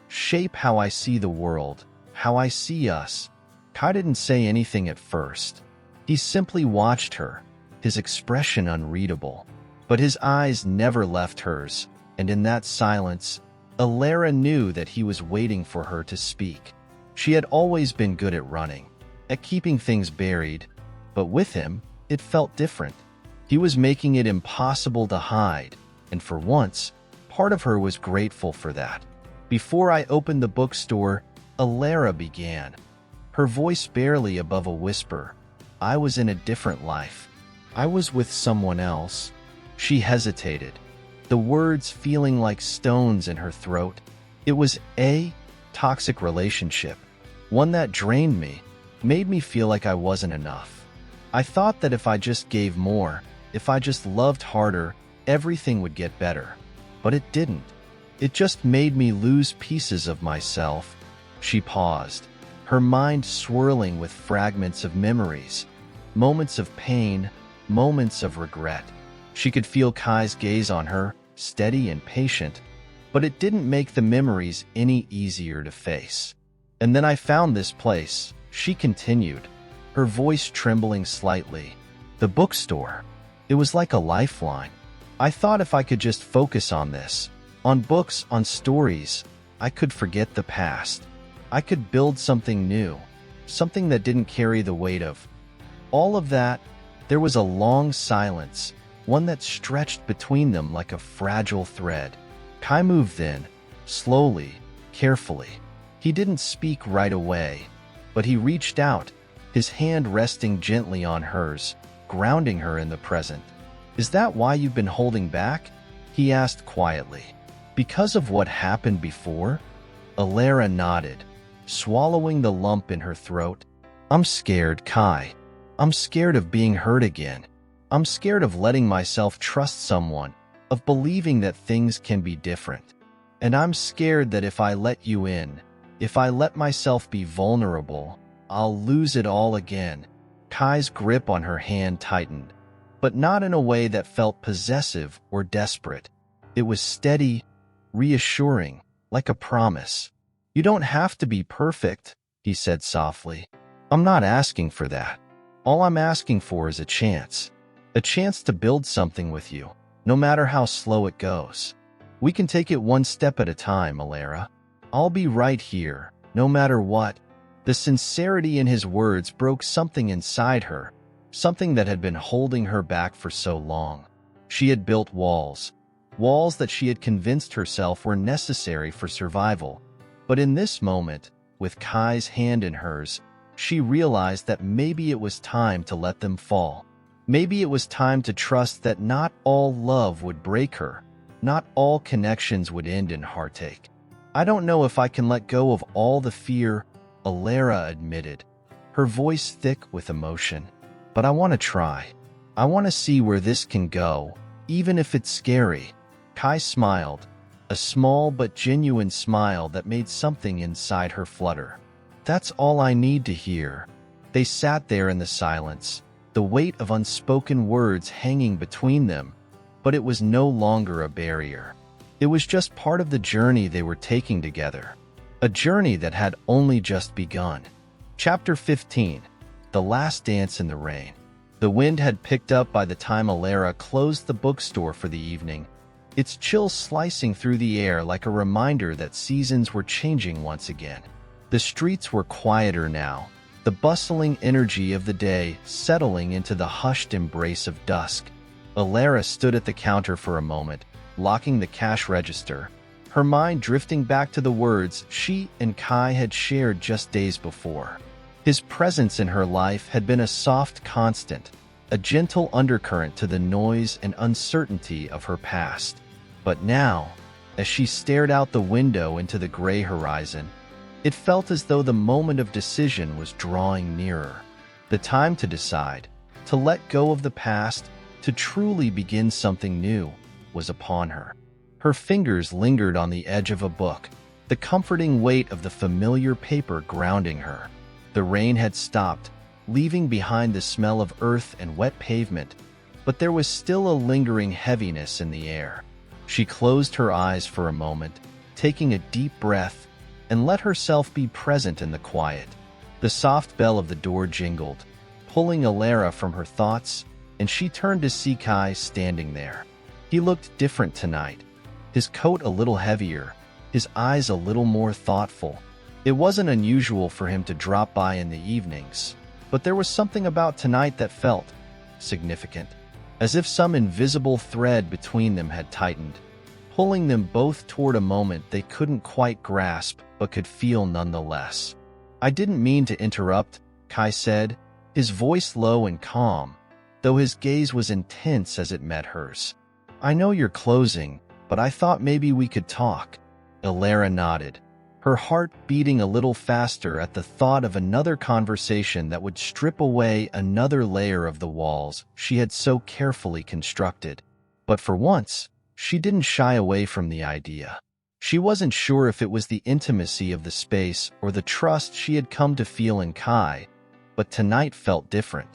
shape how I see the world, how I see us. Kai didn't say anything at first. He simply watched her, his expression unreadable. But his eyes never left hers, and in that silence, Elara knew that he was waiting for her to speak. She had always been good at running, at keeping things buried, but with him, it felt different. He was making it impossible to hide, and for once, part of her was grateful for that. Before I opened the bookstore, Elara began, her voice barely above a whisper. I was in a different life. I was with someone else. She hesitated, the words feeling like stones in her throat. It was a toxic relationship, one that drained me, made me feel like I wasn't enough. I thought that if I just gave more, if I just loved harder, everything would get better. But it didn't. It just made me lose pieces of myself. She paused, her mind swirling with fragments of memories, moments of pain, moments of regret. She could feel Kai's gaze on her, steady and patient, but it didn't make the memories any easier to face. And then I found this place, she continued, her voice trembling slightly. The bookstore. It was like a lifeline. I thought if I could just focus on this, on books, on stories, I could forget the past. I could build something new, something that didn't carry the weight of all of that. There was a long silence, one that stretched between them like a fragile thread. Kai moved in, slowly, carefully. He didn't speak right away, but he reached out, his hand resting gently on hers, grounding her in the present. Is that why you've been holding back? He asked quietly. Because of what happened before? Elara nodded, swallowing the lump in her throat. I'm scared, Kai. I'm scared of being hurt again. I'm scared of letting myself trust someone, of believing that things can be different. And I'm scared that if I let you in, if I let myself be vulnerable, I'll lose it all again. Kai's grip on her hand tightened, but not in a way that felt possessive or desperate. It was steady, reassuring, like a promise. You don't have to be perfect, he said softly. I'm not asking for that. All I'm asking for is a chance to build something with you, no matter how slow it goes. We can take it one step at a time, Elara. I'll be right here, no matter what. The sincerity in his words broke something inside her, something that had been holding her back for so long. She had built walls that she had convinced herself were necessary for survival. But in this moment, with Kai's hand in hers, she realized that maybe it was time to let them fall. Maybe it was time to trust that not all love would break her, not all connections would end in heartache. I don't know if I can let go of all the fear, Elara admitted, her voice thick with emotion. But I want to try. I want to see where this can go, even if it's scary. Kai smiled, a small but genuine smile that made something inside her flutter. That's all I need to hear. They sat there in the silence, the weight of unspoken words hanging between them, but it was no longer a barrier. It was just part of the journey they were taking together. A journey that had only just begun. Chapter 15. The Last Dance in the Rain. The wind had picked up by the time Elara closed the bookstore for the evening, its chill slicing through the air like a reminder that seasons were changing once again. The streets were quieter now, the bustling energy of the day settling into the hushed embrace of dusk. Elara stood at the counter for a moment, locking the cash register, her mind drifting back to the words she and Kai had shared just days before. His presence in her life had been a soft constant, a gentle undercurrent to the noise and uncertainty of her past. But now, as she stared out the window into the gray horizon, it felt as though the moment of decision was drawing nearer. The time to decide, to let go of the past, to truly begin something new, was upon her. Her fingers lingered on the edge of a book, the comforting weight of the familiar paper grounding her. The rain had stopped, leaving behind the smell of earth and wet pavement, but there was still a lingering heaviness in the air. She closed her eyes for a moment, taking a deep breath, and let herself be present in the quiet. The soft bell of the door jingled, pulling Elara from her thoughts, and she turned to see Kai standing there. He looked different tonight, his coat a little heavier, his eyes a little more thoughtful. It wasn't unusual for him to drop by in the evenings, but there was something about tonight that felt significant, as if some invisible thread between them had tightened, pulling them both toward a moment they couldn't quite grasp but could feel nonetheless. "I didn't mean to interrupt," Kai said, his voice low and calm, though his gaze was intense as it met hers. "I know you're closing, but I thought maybe we could talk." Elara nodded, her heart beating a little faster at the thought of another conversation that would strip away another layer of the walls she had so carefully constructed. But for once, she didn't shy away from the idea. She wasn't sure if it was the intimacy of the space or the trust she had come to feel in Kai, but tonight felt different.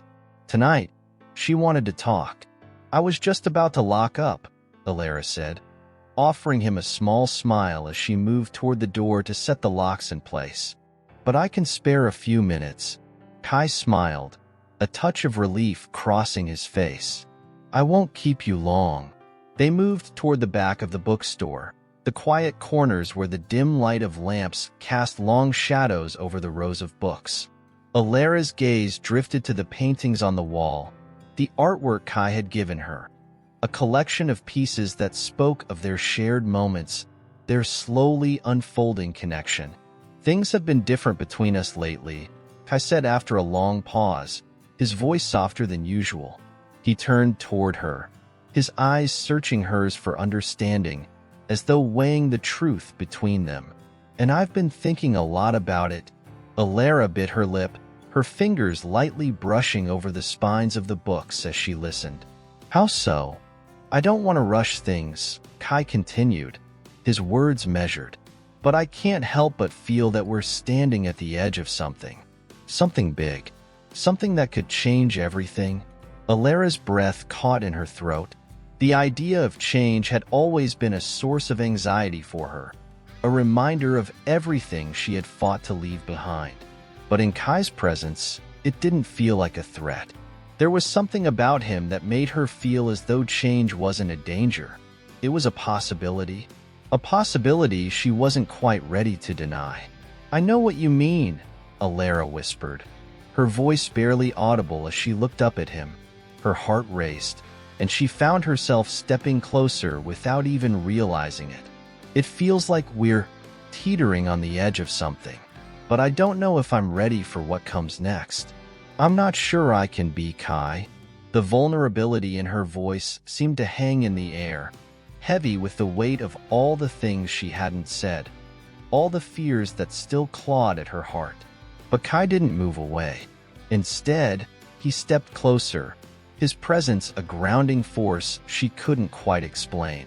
Tonight, she wanted to talk. "I was just about to lock up," Elara said, offering him a small smile as she moved toward the door to set the locks in place. "But I can spare a few minutes." Kai smiled, a touch of relief crossing his face. "I won't keep you long." They moved toward the back of the bookstore, the quiet corners where the dim light of lamps cast long shadows over the rows of books. Elara's gaze drifted to the paintings on the wall, the artwork Kai had given her, a collection of pieces that spoke of their shared moments, their slowly unfolding connection. "Things have been different between us lately," Kai said after a long pause, his voice softer than usual. He turned toward her, his eyes searching hers for understanding, as though weighing the truth between them. "And I've been thinking a lot about it." Elara bit her lip, her fingers lightly brushing over the spines of the books as she listened. "How so?" "I don't want to rush things," Kai continued, his words measured. "But I can't help but feel that we're standing at the edge of something. Something big. Something that could change everything." Elara's breath caught in her throat. The idea of change had always been a source of anxiety for her, a reminder of everything she had fought to leave behind. But in Kai's presence, it didn't feel like a threat. There was something about him that made her feel as though change wasn't a danger. It was a possibility she wasn't quite ready to deny. "I know what you mean," Elara whispered, her voice barely audible as she looked up at him. Her heart raced, and she found herself stepping closer without even realizing it. "It feels like we're teetering on the edge of something, but I don't know if I'm ready for what comes next." "I'm not sure I can be, Kai." The vulnerability in her voice seemed to hang in the air, heavy with the weight of all the things she hadn't said, all the fears that still clawed at her heart. But Kai didn't move away. Instead, he stepped closer, his presence a grounding force she couldn't quite explain.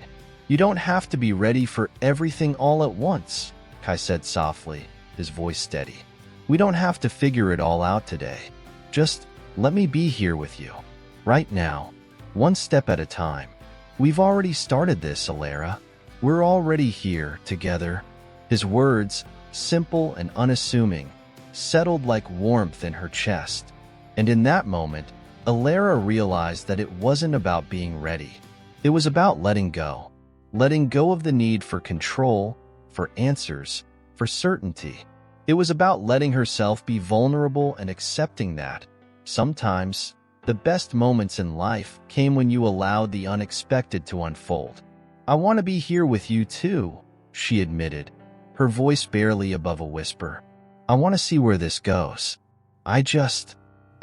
"You don't have to be ready for everything all at once," Kai said softly, his voice steady. "We don't have to figure it all out today. Just let me be here with you, right now, one step at a time. We've already started this, Elara. We're already here, together." His words, simple and unassuming, settled like warmth in her chest. And in that moment, Elara realized that it wasn't about being ready. It was about letting go of the need for control, for answers, for certainty. It was about letting herself be vulnerable and accepting that, sometimes, the best moments in life came when you allowed the unexpected to unfold. "I want to be here with you too," she admitted, her voice barely above a whisper. "I want to see where this goes. I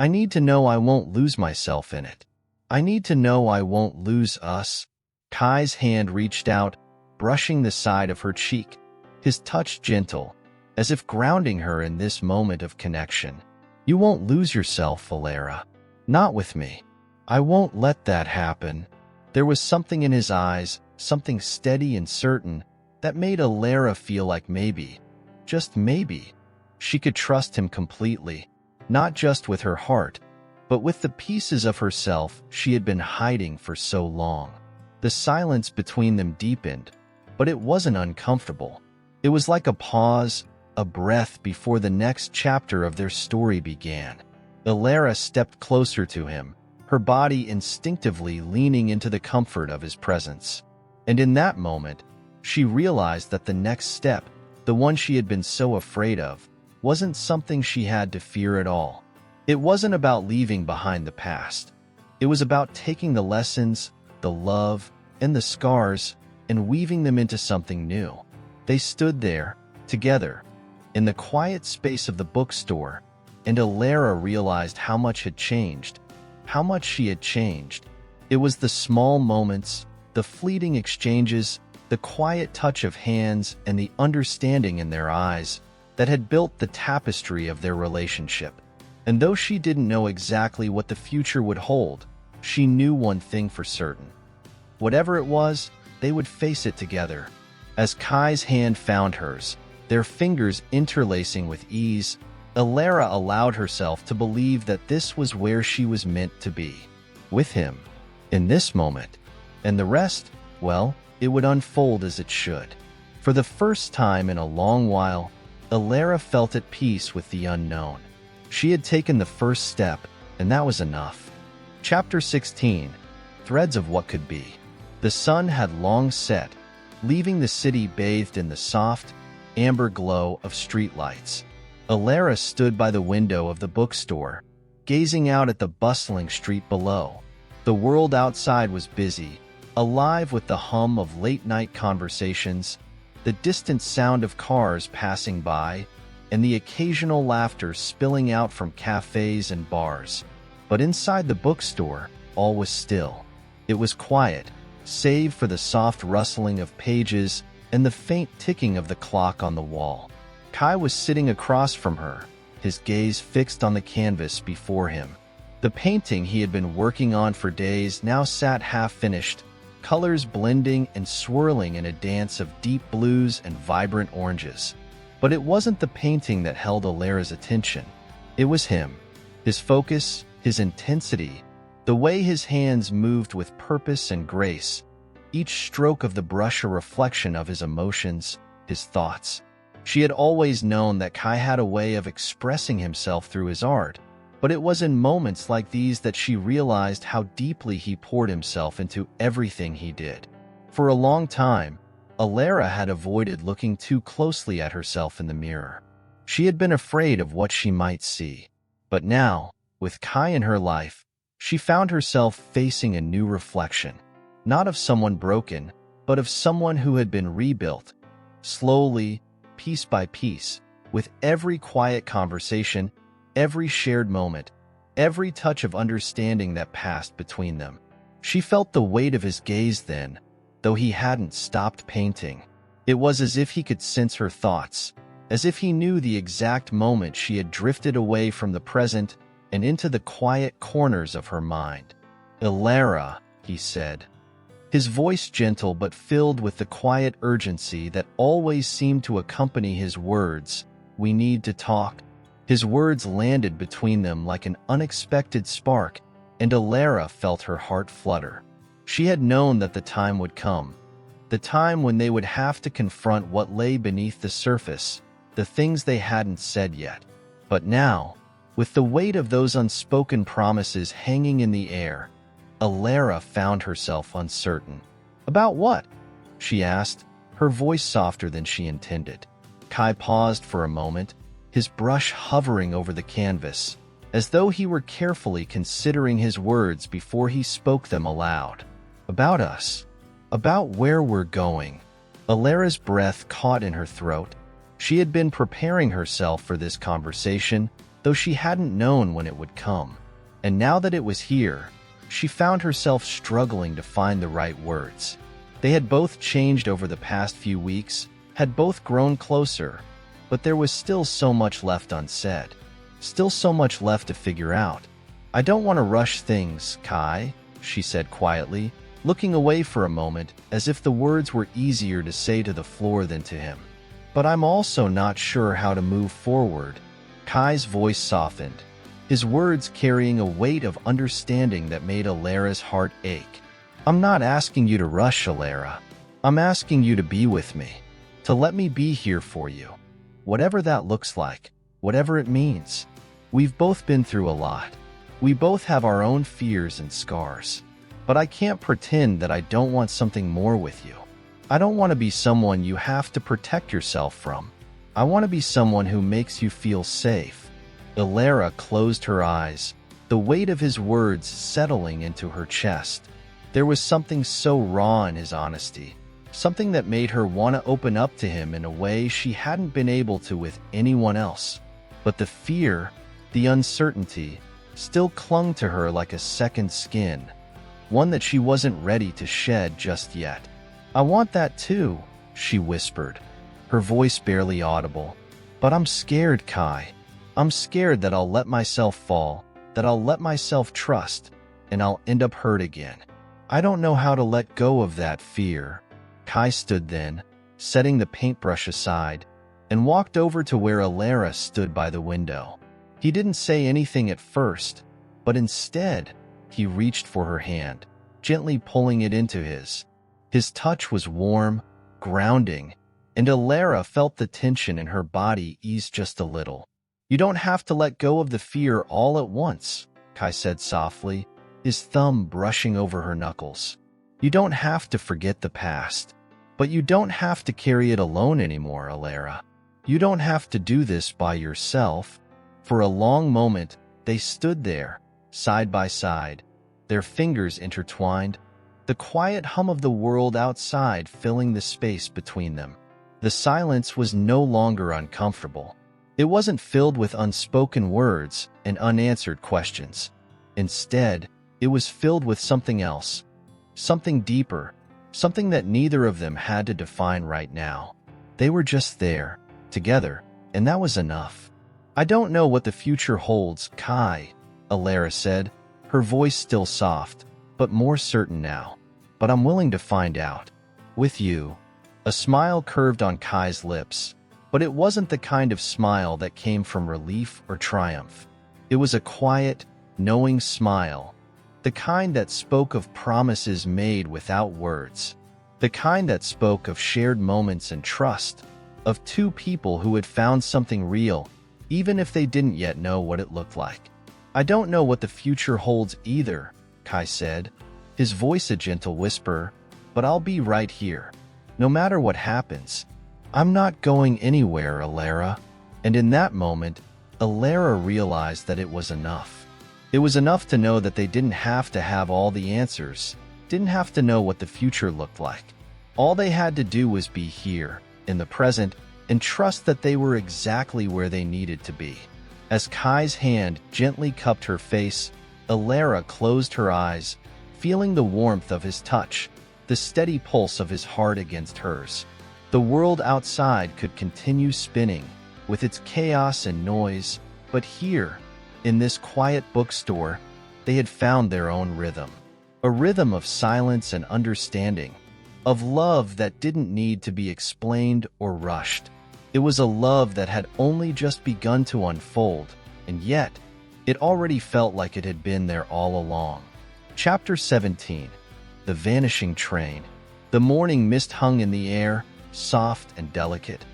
need to know I won't lose myself in it. I need to know I won't lose us." Kai's hand reached out, brushing the side of her cheek, his touch gentle, as if grounding her in this moment of connection. "You won't lose yourself, Elara. Not with me. I won't let that happen. There was something in his eyes, something steady and certain, that made Elara feel like maybe, just maybe, she could trust him completely, not just with her heart, but with the pieces of herself she had been hiding for so long. The silence between them deepened, but it wasn't uncomfortable. It was like a pause, a breath before the next chapter of their story began. Elara stepped closer to him, her body instinctively leaning into the comfort of his presence. And in that moment, she realized that the next step, the one she had been so afraid of, wasn't something she had to fear at all. It wasn't about leaving behind the past. It was about taking the lessons, the love, and the scars, and weaving them into something new. They stood there, together, in the quiet space of the bookstore, and Elara realized how much had changed, how much she had changed. It was the small moments, the fleeting exchanges, the quiet touch of hands, and the understanding in their eyes that had built the tapestry of their relationship. And though she didn't know exactly what the future would hold, she knew one thing for certain. Whatever it was, they would face it together. As Kai's hand found hers, their fingers interlacing with ease, Elara allowed herself to believe that this was where she was meant to be, with him, in this moment. And the rest, well, it would unfold as it should. For the first time in a long while, Elara felt at peace with the unknown. She had taken the first step, and that was enough. Chapter 16, Threads of What Could Be. The sun had long set, leaving the city bathed in the soft, amber glow of streetlights. Elara stood by the window of the bookstore, gazing out at the bustling street below. The world outside was busy, alive with the hum of late-night conversations, the distant sound of cars passing by, and the occasional laughter spilling out from cafes and bars. But inside the bookstore, all was still. It was quiet, save for the soft rustling of pages and the faint ticking of the clock on the wall. Kai was sitting across from her, his gaze fixed on the canvas before him. The painting he had been working on for days now sat half-finished, colors blending and swirling in a dance of deep blues and vibrant oranges. But it wasn't the painting that held Elara's attention. It was him, his focus, his intensity, the way his hands moved with purpose and grace, each stroke of the brush a reflection of his emotions, his thoughts. She had always known that Kai had a way of expressing himself through his art, but it was in moments like these that she realized how deeply he poured himself into everything he did. For a long time, Elara had avoided looking too closely at herself in the mirror. She had been afraid of what she might see. But now, with Kai in her life, she found herself facing a new reflection, not of someone broken, but of someone who had been rebuilt, slowly, piece by piece, with every quiet conversation, every shared moment, every touch of understanding that passed between them. She felt the weight of his gaze then, though he hadn't stopped painting. It was as if he could sense her thoughts, as if he knew the exact moment she had drifted away from the present and into the quiet corners of her mind. "Elara," he said, his voice gentle but filled with the quiet urgency that always seemed to accompany his words. "We need to talk." His words landed between them like an unexpected spark, and Elara felt her heart flutter. She had known that the time would come, the time when they would have to confront what lay beneath the surface, the things they hadn't said yet. But now, with the weight of those unspoken promises hanging in the air, Elara found herself uncertain. "About what?" she asked, her voice softer than she intended. Kai paused for a moment, his brush hovering over the canvas, as though he were carefully considering his words before he spoke them aloud. "About us. About where we're going." Elara's breath caught in her throat. She had been preparing herself for this conversation, though she hadn't known when it would come. And now that it was here, she found herself struggling to find the right words. They had both changed over the past few weeks, had both grown closer, but there was still so much left unsaid, still so much left to figure out. I don't want to rush things, Kai, she said quietly, looking away for a moment as if the words were easier to say to the floor than to him. But I'm also not sure how to move forward. Kai's voice softened, his words carrying a weight of understanding that made Elara's heart ache. I'm not asking you to rush, Elara. I'm asking you to be with me, to let me be here for you. Whatever that looks like, whatever it means. We've both been through a lot. We both have our own fears and scars. But I can't pretend that I don't want something more with you. I don't want to be someone you have to protect yourself from. I want to be someone who makes you feel safe. Elara closed her eyes, the weight of his words settling into her chest. There was something so raw in his honesty, something that made her want to open up to him in a way she hadn't been able to with anyone else. But the fear, the uncertainty, still clung to her like a second skin, one that she wasn't ready to shed just yet. I want that too, she whispered, her voice barely audible. But I'm scared, Kai. I'm scared that I'll let myself fall, that I'll let myself trust, and I'll end up hurt again. I don't know how to let go of that fear. Kai stood then, setting the paintbrush aside, and walked over to where Elara stood by the window. He didn't say anything at first, but instead, he reached for her hand, gently pulling it into his. His touch was warm, grounding, and Elara felt the tension in her body ease just a little. You don't have to let go of the fear all at once, Kai said softly, his thumb brushing over her knuckles. You don't have to forget the past, but you don't have to carry it alone anymore, Elara. You don't have to do this by yourself. For a long moment, they stood there, side by side, their fingers intertwined, the quiet hum of the world outside filling the space between them. The silence was no longer uncomfortable. It wasn't filled with unspoken words and unanswered questions. Instead, it was filled with something else, something deeper, something that neither of them had to define right now. They were just there, together, and that was enough. I don't know what the future holds, Kai, Elara said, her voice still soft, but more certain now. But I'm willing to find out. With you. A smile curved on Kai's lips, but it wasn't the kind of smile that came from relief or triumph. It was a quiet, knowing smile, the kind that spoke of promises made without words, the kind that spoke of shared moments and trust, of two people who had found something real, even if they didn't yet know what it looked like. I don't know what the future holds either, Kai said, his voice a gentle whisper, but I'll be right here. No matter what happens, I'm not going anywhere, Elara. And in that moment, Elara realized that it was enough. It was enough to know that they didn't have to have all the answers, didn't have to know what the future looked like. All they had to do was be here, in the present, and trust that they were exactly where they needed to be. As Kai's hand gently cupped her face, Elara closed her eyes, feeling the warmth of his touch, the steady pulse of his heart against hers. The world outside could continue spinning, with its chaos and noise, but here, in this quiet bookstore, they had found their own rhythm. A rhythm of silence and understanding, of love that didn't need to be explained or rushed. It was a love that had only just begun to unfold, and yet, it already felt like it had been there all along. Chapter 17. The Vanishing Train. The morning mist hung in the air, soft and delicate.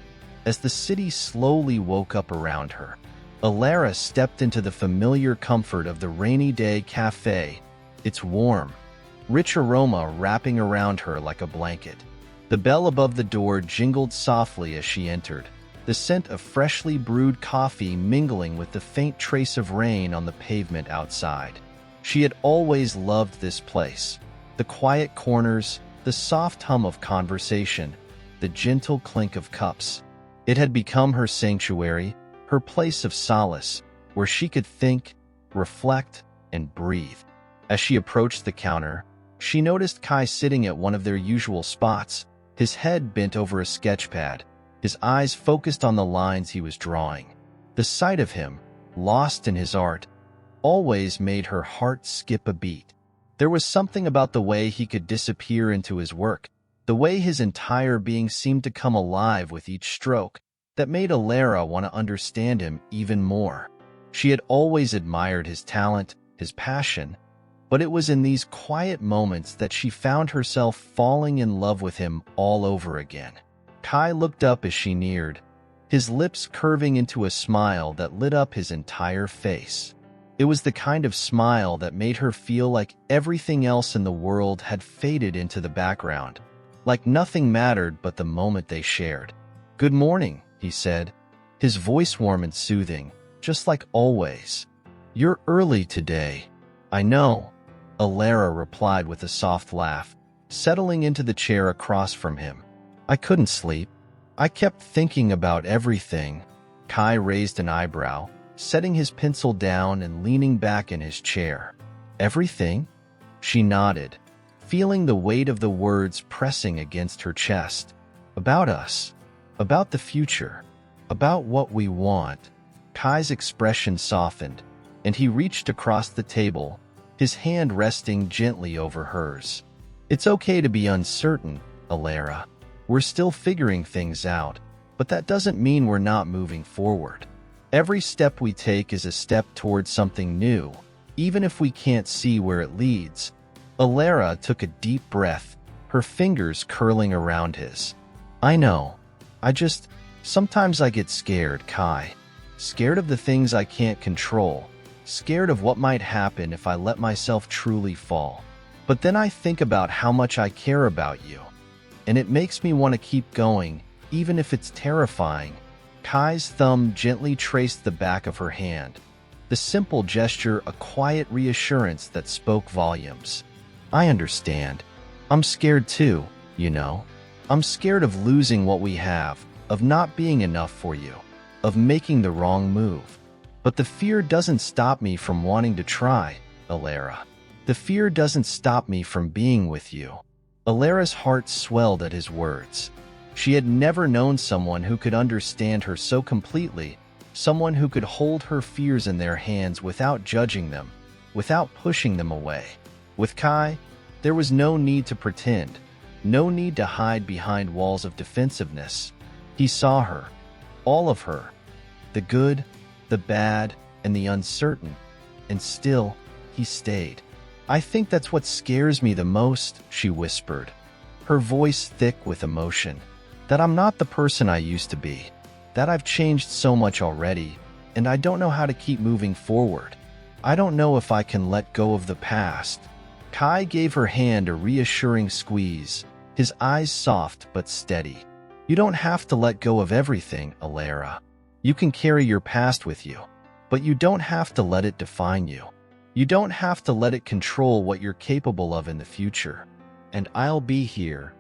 As the city slowly woke up around her, Elara stepped into the familiar comfort of the rainy day cafe, its warm, rich aroma wrapping around her like a blanket. The bell above the door jingled softly as she entered, the scent of freshly brewed coffee mingling with the faint trace of rain on the pavement outside. She had always loved this place, the quiet corners, the soft hum of conversation, the gentle clink of cups. It had become her sanctuary, her place of solace, where she could think, reflect, and breathe. As she approached the counter, she noticed Kai sitting at one of their usual spots, his head bent over a sketchpad, his eyes focused on the lines he was drawing. The sight of him, lost in his art, always made her heart skip a beat. There was something about the way he could disappear into his work, the way his entire being seemed to come alive with each stroke, that made Elara want to understand him even more. She had always admired his talent, his passion, but it was in these quiet moments that she found herself falling in love with him all over again. Kai looked up as she neared, his lips curving into a smile that lit up his entire face. It was the kind of smile that made her feel like everything else in the world had faded into the background, like nothing mattered but the moment they shared. "Good morning," he said, his voice warm and soothing, just like always. "You're early today." "I know," Elara replied with a soft laugh, settling into the chair across from him. "I couldn't sleep. I kept thinking about everything." Kai raised an eyebrow, setting his pencil down and leaning back in his chair. "Everything?" She nodded, feeling the weight of the words pressing against her chest. "About us. About the future. About what we want." Kai's expression softened, and he reached across the table, his hand resting gently over hers. "It's okay to be uncertain, Elara. We're still figuring things out, but that doesn't mean we're not moving forward. Every step we take is a step towards something new, even if we can't see where it leads." Elara took a deep breath, her fingers curling around his. "I know. Sometimes I get scared, Kai. Scared of the things I can't control. Scared of what might happen if I let myself truly fall. But then I think about how much I care about you, and it makes me want to keep going, even if it's terrifying." Kai's thumb gently traced the back of her hand, the simple gesture a quiet reassurance that spoke volumes. "I understand. I'm scared too, you know. I'm scared of losing what we have, of not being enough for you, of making the wrong move. But the fear doesn't stop me from wanting to try, Elara. The fear doesn't stop me from being with you." Elara's heart swelled at his words. She had never known someone who could understand her so completely, someone who could hold her fears in their hands without judging them, without pushing them away. With Kai, there was no need to pretend, no need to hide behind walls of defensiveness. He saw her, all of her, the good, the bad, and the uncertain, and still, he stayed. "I think that's what scares me the most," she whispered, her voice thick with emotion. "That I'm not the person I used to be, that I've changed so much already, and I don't know how to keep moving forward. I don't know if I can let go of the past." Kai gave her hand a reassuring squeeze, his eyes soft but steady. "You don't have to let go of everything, Elara. You can carry your past with you, but you don't have to let it define you. You don't have to let it control what you're capable of in the future. And I'll be here,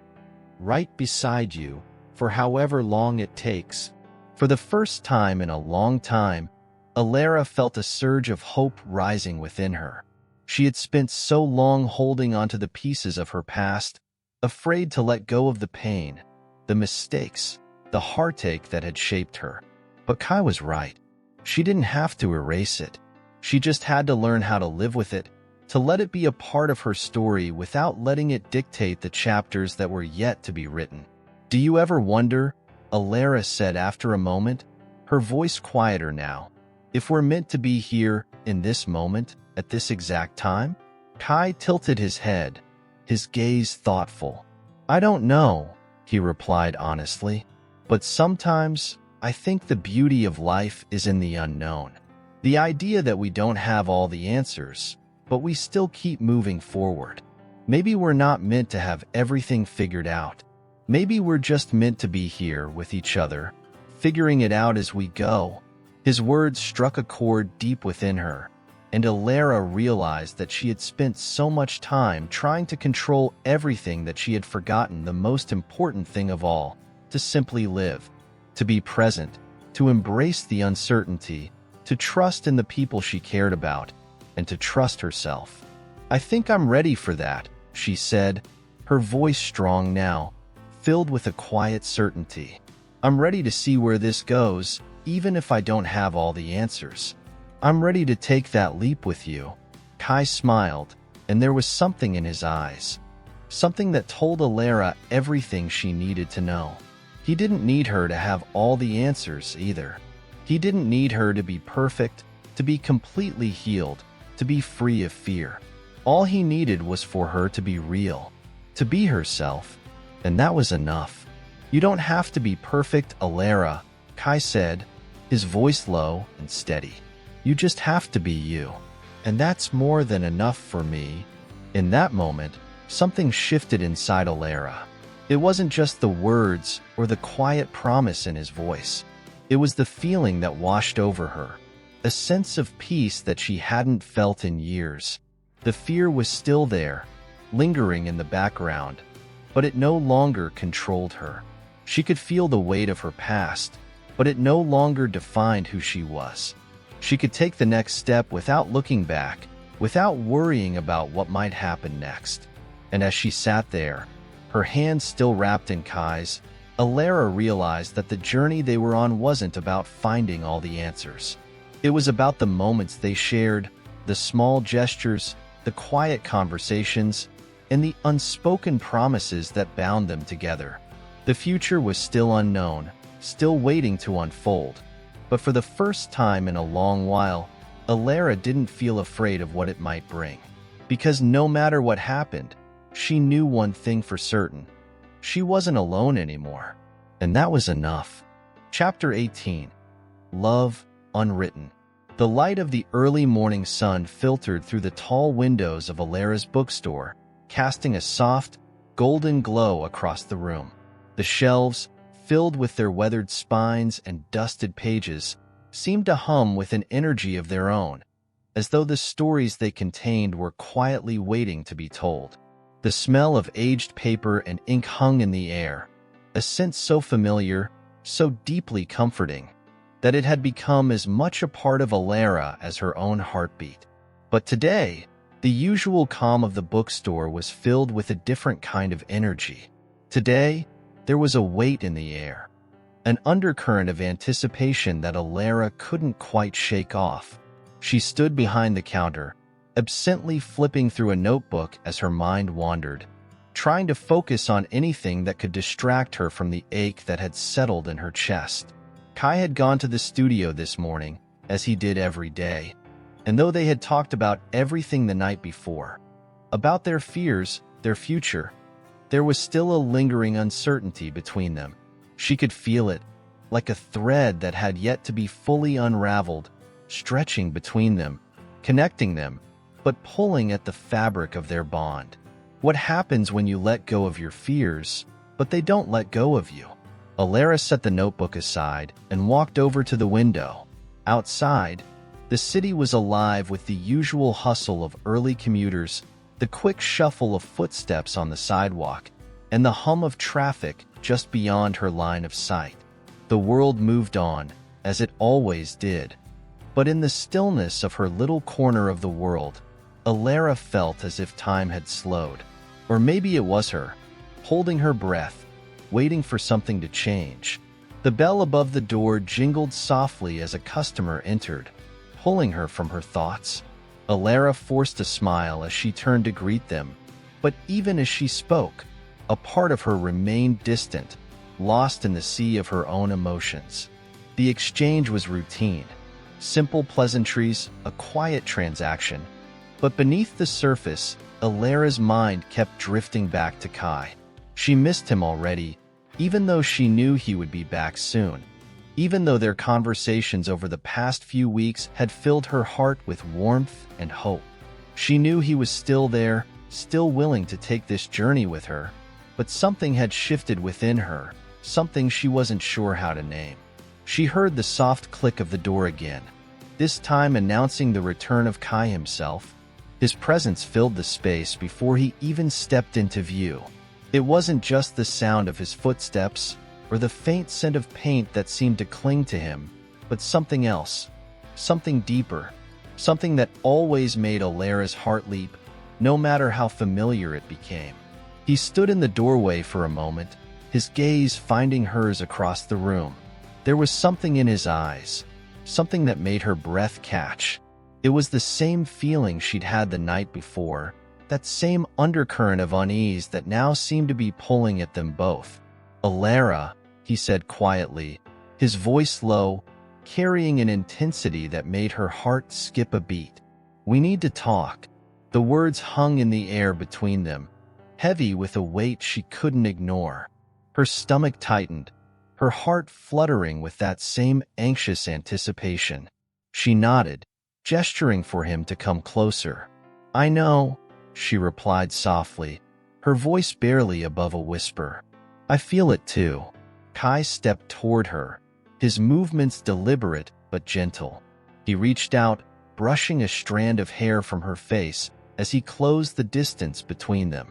right beside you, for however long it takes." For the first time in a long time, Elara felt a surge of hope rising within her. She had spent so long holding onto the pieces of her past, afraid to let go of the pain, the mistakes, the heartache that had shaped her. But Kai was right. She didn't have to erase it. She just had to learn how to live with it, to let it be a part of her story without letting it dictate the chapters that were yet to be written. "Do you ever wonder," Elara said after a moment, her voice quieter now, "if we're meant to be here, in this moment, at this exact time?" Kai tilted his head, his gaze thoughtful. "I don't know," he replied honestly, "but sometimes I think the beauty of life is in the unknown. The idea that we don't have all the answers, but we still keep moving forward. Maybe we're not meant to have everything figured out. Maybe we're just meant to be here with each other, figuring it out as we go." His words struck a chord deep within her, and Elara realized that she had spent so much time trying to control everything that she had forgotten the most important thing of all, to simply live, to be present, to embrace the uncertainty, to trust in the people she cared about, and to trust herself. "I think I'm ready for that," she said, her voice strong now, filled with a quiet certainty. "I'm ready to see where this goes, even if I don't have all the answers." I'm ready to take that leap with you. Kai smiled, and there was something in his eyes. Something that told Elara everything she needed to know. He didn't need her to have all the answers either. He didn't need her to be perfect, to be completely healed, to be free of fear. All he needed was for her to be real, to be herself, and that was enough. You don't have to be perfect, Elara, Kai said, his voice low and steady. You just have to be you. And that's more than enough for me. In that moment, something shifted inside Elara. It wasn't just the words or the quiet promise in his voice. It was the feeling that washed over her, a sense of peace that she hadn't felt in years. The fear was still there, lingering in the background, but it no longer controlled her. She could feel the weight of her past, but it no longer defined who she was. She could take the next step without looking back, without worrying about what might happen next. And as she sat there, her hands still wrapped in Kai's, Elara realized that the journey they were on wasn't about finding all the answers. It was about the moments they shared, the small gestures, the quiet conversations, and the unspoken promises that bound them together. The future was still unknown, still waiting to unfold. But for the first time in a long while, Elara didn't feel afraid of what it might bring. Because no matter what happened, she knew one thing for certain. She wasn't alone anymore. And that was enough. Chapter 18. Love Unwritten. The light of the early morning sun filtered through the tall windows of Elara's bookstore, casting a soft, golden glow across the room. The shelves, filled with their weathered spines and dusted pages, seemed to hum with an energy of their own, as though the stories they contained were quietly waiting to be told. The smell of aged paper and ink hung in the air, a scent so familiar, so deeply comforting, that it had become as much a part of Elara as her own heartbeat. But today, the usual calm of the bookstore was filled with a different kind of energy. Today, there was a weight in the air, an undercurrent of anticipation that Elara couldn't quite shake off. She stood behind the counter, absently flipping through a notebook as her mind wandered, trying to focus on anything that could distract her from the ache that had settled in her chest. Kai had gone to the studio this morning, as he did every day, and though they had talked about everything the night before, about their fears, their future, there was still a lingering uncertainty between them. She could feel it, like a thread that had yet to be fully unraveled, stretching between them, connecting them, but pulling at the fabric of their bond. What happens when you let go of your fears, but they don't let go of you? Elara set the notebook aside and walked over to the window. Outside, the city was alive with the usual hustle of early commuters, the quick shuffle of footsteps on the sidewalk, and the hum of traffic just beyond her line of sight. The world moved on, as it always did. But in the stillness of her little corner of the world, Elara felt as if time had slowed. Or maybe it was her, holding her breath, waiting for something to change. The bell above the door jingled softly as a customer entered, pulling her from her thoughts. Elara forced a smile as she turned to greet them, but even as she spoke, a part of her remained distant, lost in the sea of her own emotions. The exchange was routine, simple pleasantries, a quiet transaction, but beneath the surface, Elara's mind kept drifting back to Kai. She missed him already, even though she knew he would be back soon. Even though their conversations over the past few weeks had filled her heart with warmth and hope. She knew he was still there, still willing to take this journey with her, but something had shifted within her, something she wasn't sure how to name. She heard the soft click of the door again, this time announcing the return of Kai himself. His presence filled the space before he even stepped into view. It wasn't just the sound of his footsteps, or the faint scent of paint that seemed to cling to him, but something else, something deeper, something that always made Elara's heart leap, no matter how familiar it became. He stood in the doorway for a moment, his gaze finding hers across the room. There was something in his eyes, something that made her breath catch. It was the same feeling she'd had the night before, that same undercurrent of unease that now seemed to be pulling at them both. "Elara," he said quietly, his voice low, carrying an intensity that made her heart skip a beat. "We need to talk." The words hung in the air between them, heavy with a weight she couldn't ignore. Her stomach tightened, her heart fluttering with that same anxious anticipation. She nodded, gesturing for him to come closer. "I know," she replied softly, her voice barely above a whisper. "I feel it too." Kai stepped toward her, his movements deliberate but gentle. He reached out, brushing a strand of hair from her face as he closed the distance between them.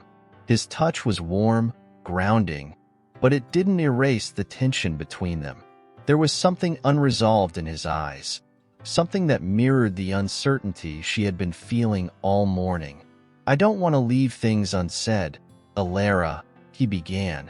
His touch was warm, grounding, but it didn't erase the tension between them. There was something unresolved in his eyes, something that mirrored the uncertainty she had been feeling all morning. "I don't want to leave things unsaid, Elara," he began,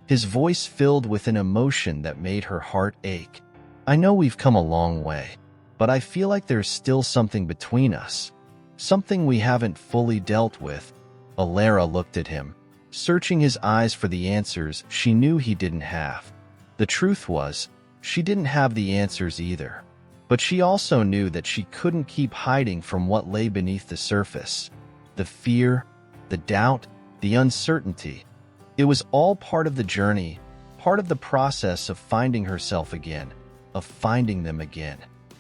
his voice filled with an emotion that made her heart ache. "I know we've come a long way, but I feel like there's still something between us, something we haven't fully dealt with." Elara looked at him, searching his eyes for the answers she knew he didn't have. The truth was, she didn't have the answers either. But she also knew that she couldn't keep hiding from what lay beneath the surface. The fear, the doubt, the uncertainty. It was all part of the journey, part of the process of finding herself again, of finding them again.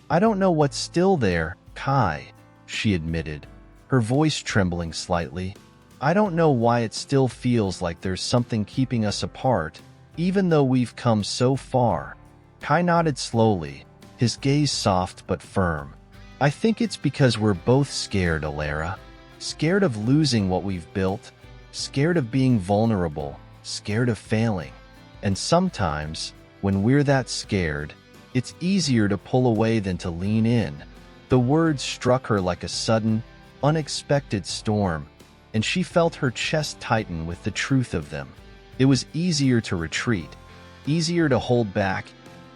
"I don't know what's still there, Kai," she admitted, her voice trembling slightly. "I don't know why it still feels like there's something keeping us apart, even though we've come so far." Kai nodded slowly, his gaze soft but firm. "I think it's because we're both scared, Elara. Scared of losing what we've built, scared of being vulnerable, scared of failing. And sometimes, when we're that scared, it's easier to pull away than to lean in." The words struck her like a sudden, unexpected storm, and she felt her chest tighten with the truth of them. It was easier to retreat, easier to hold back,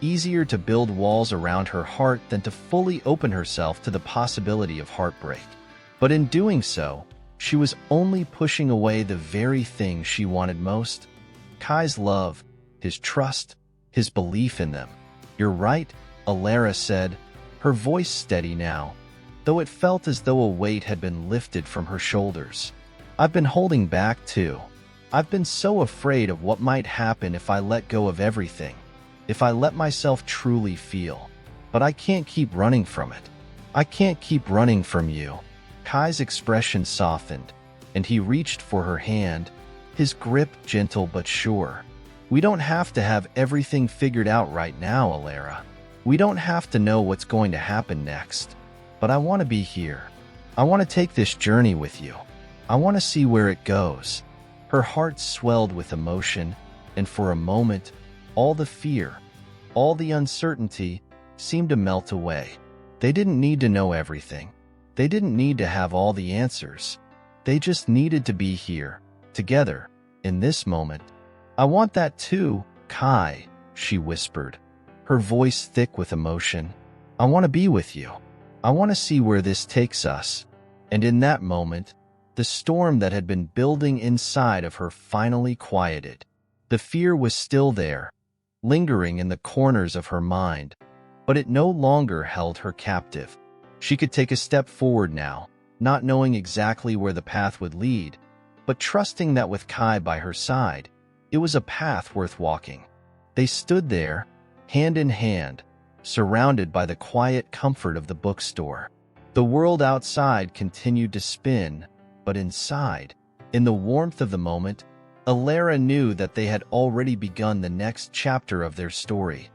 easier to build walls around her heart than to fully open herself to the possibility of heartbreak. But in doing so, she was only pushing away the very thing she wanted most: Kai's love, his trust, his belief in them. "You're right," Elara said, her voice steady now, though it felt as though a weight had been lifted from her shoulders. "I've been holding back too. I've been so afraid of what might happen if I let go of everything, if I let myself truly feel. But I can't keep running from it. I can't keep running from you." Kai's expression softened, and he reached for her hand, his grip gentle but sure. "We don't have to have everything figured out right now, Elara. We don't have to know what's going to happen next. But I want to be here. I want to take this journey with you. I want to see where it goes." Her heart swelled with emotion, and for a moment, all the fear, all the uncertainty seemed to melt away. They didn't need to know everything. They didn't need to have all the answers. They just needed to be here, together, in this moment. "I want that too, Kai," she whispered, her voice thick with emotion. "I want to be with you. I want to see where this takes us." And in that moment, the storm that had been building inside of her finally quieted. The fear was still there, lingering in the corners of her mind, but it no longer held her captive. She could take a step forward now, not knowing exactly where the path would lead, but trusting that with Kai by her side, it was a path worth walking. They stood there, hand in hand, surrounded by the quiet comfort of the bookstore. The world outside continued to spin, but inside, in the warmth of the moment, Elara knew that they had already begun the next chapter of their story,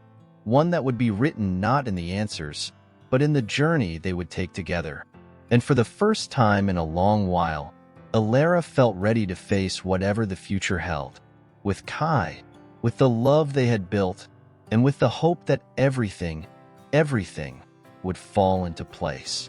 one that would be written not in the answers, but in the journey they would take together. And for the first time in a long while, Elara felt ready to face whatever the future held. With Kai, with the love they had built, and with the hope that everything would fall into place.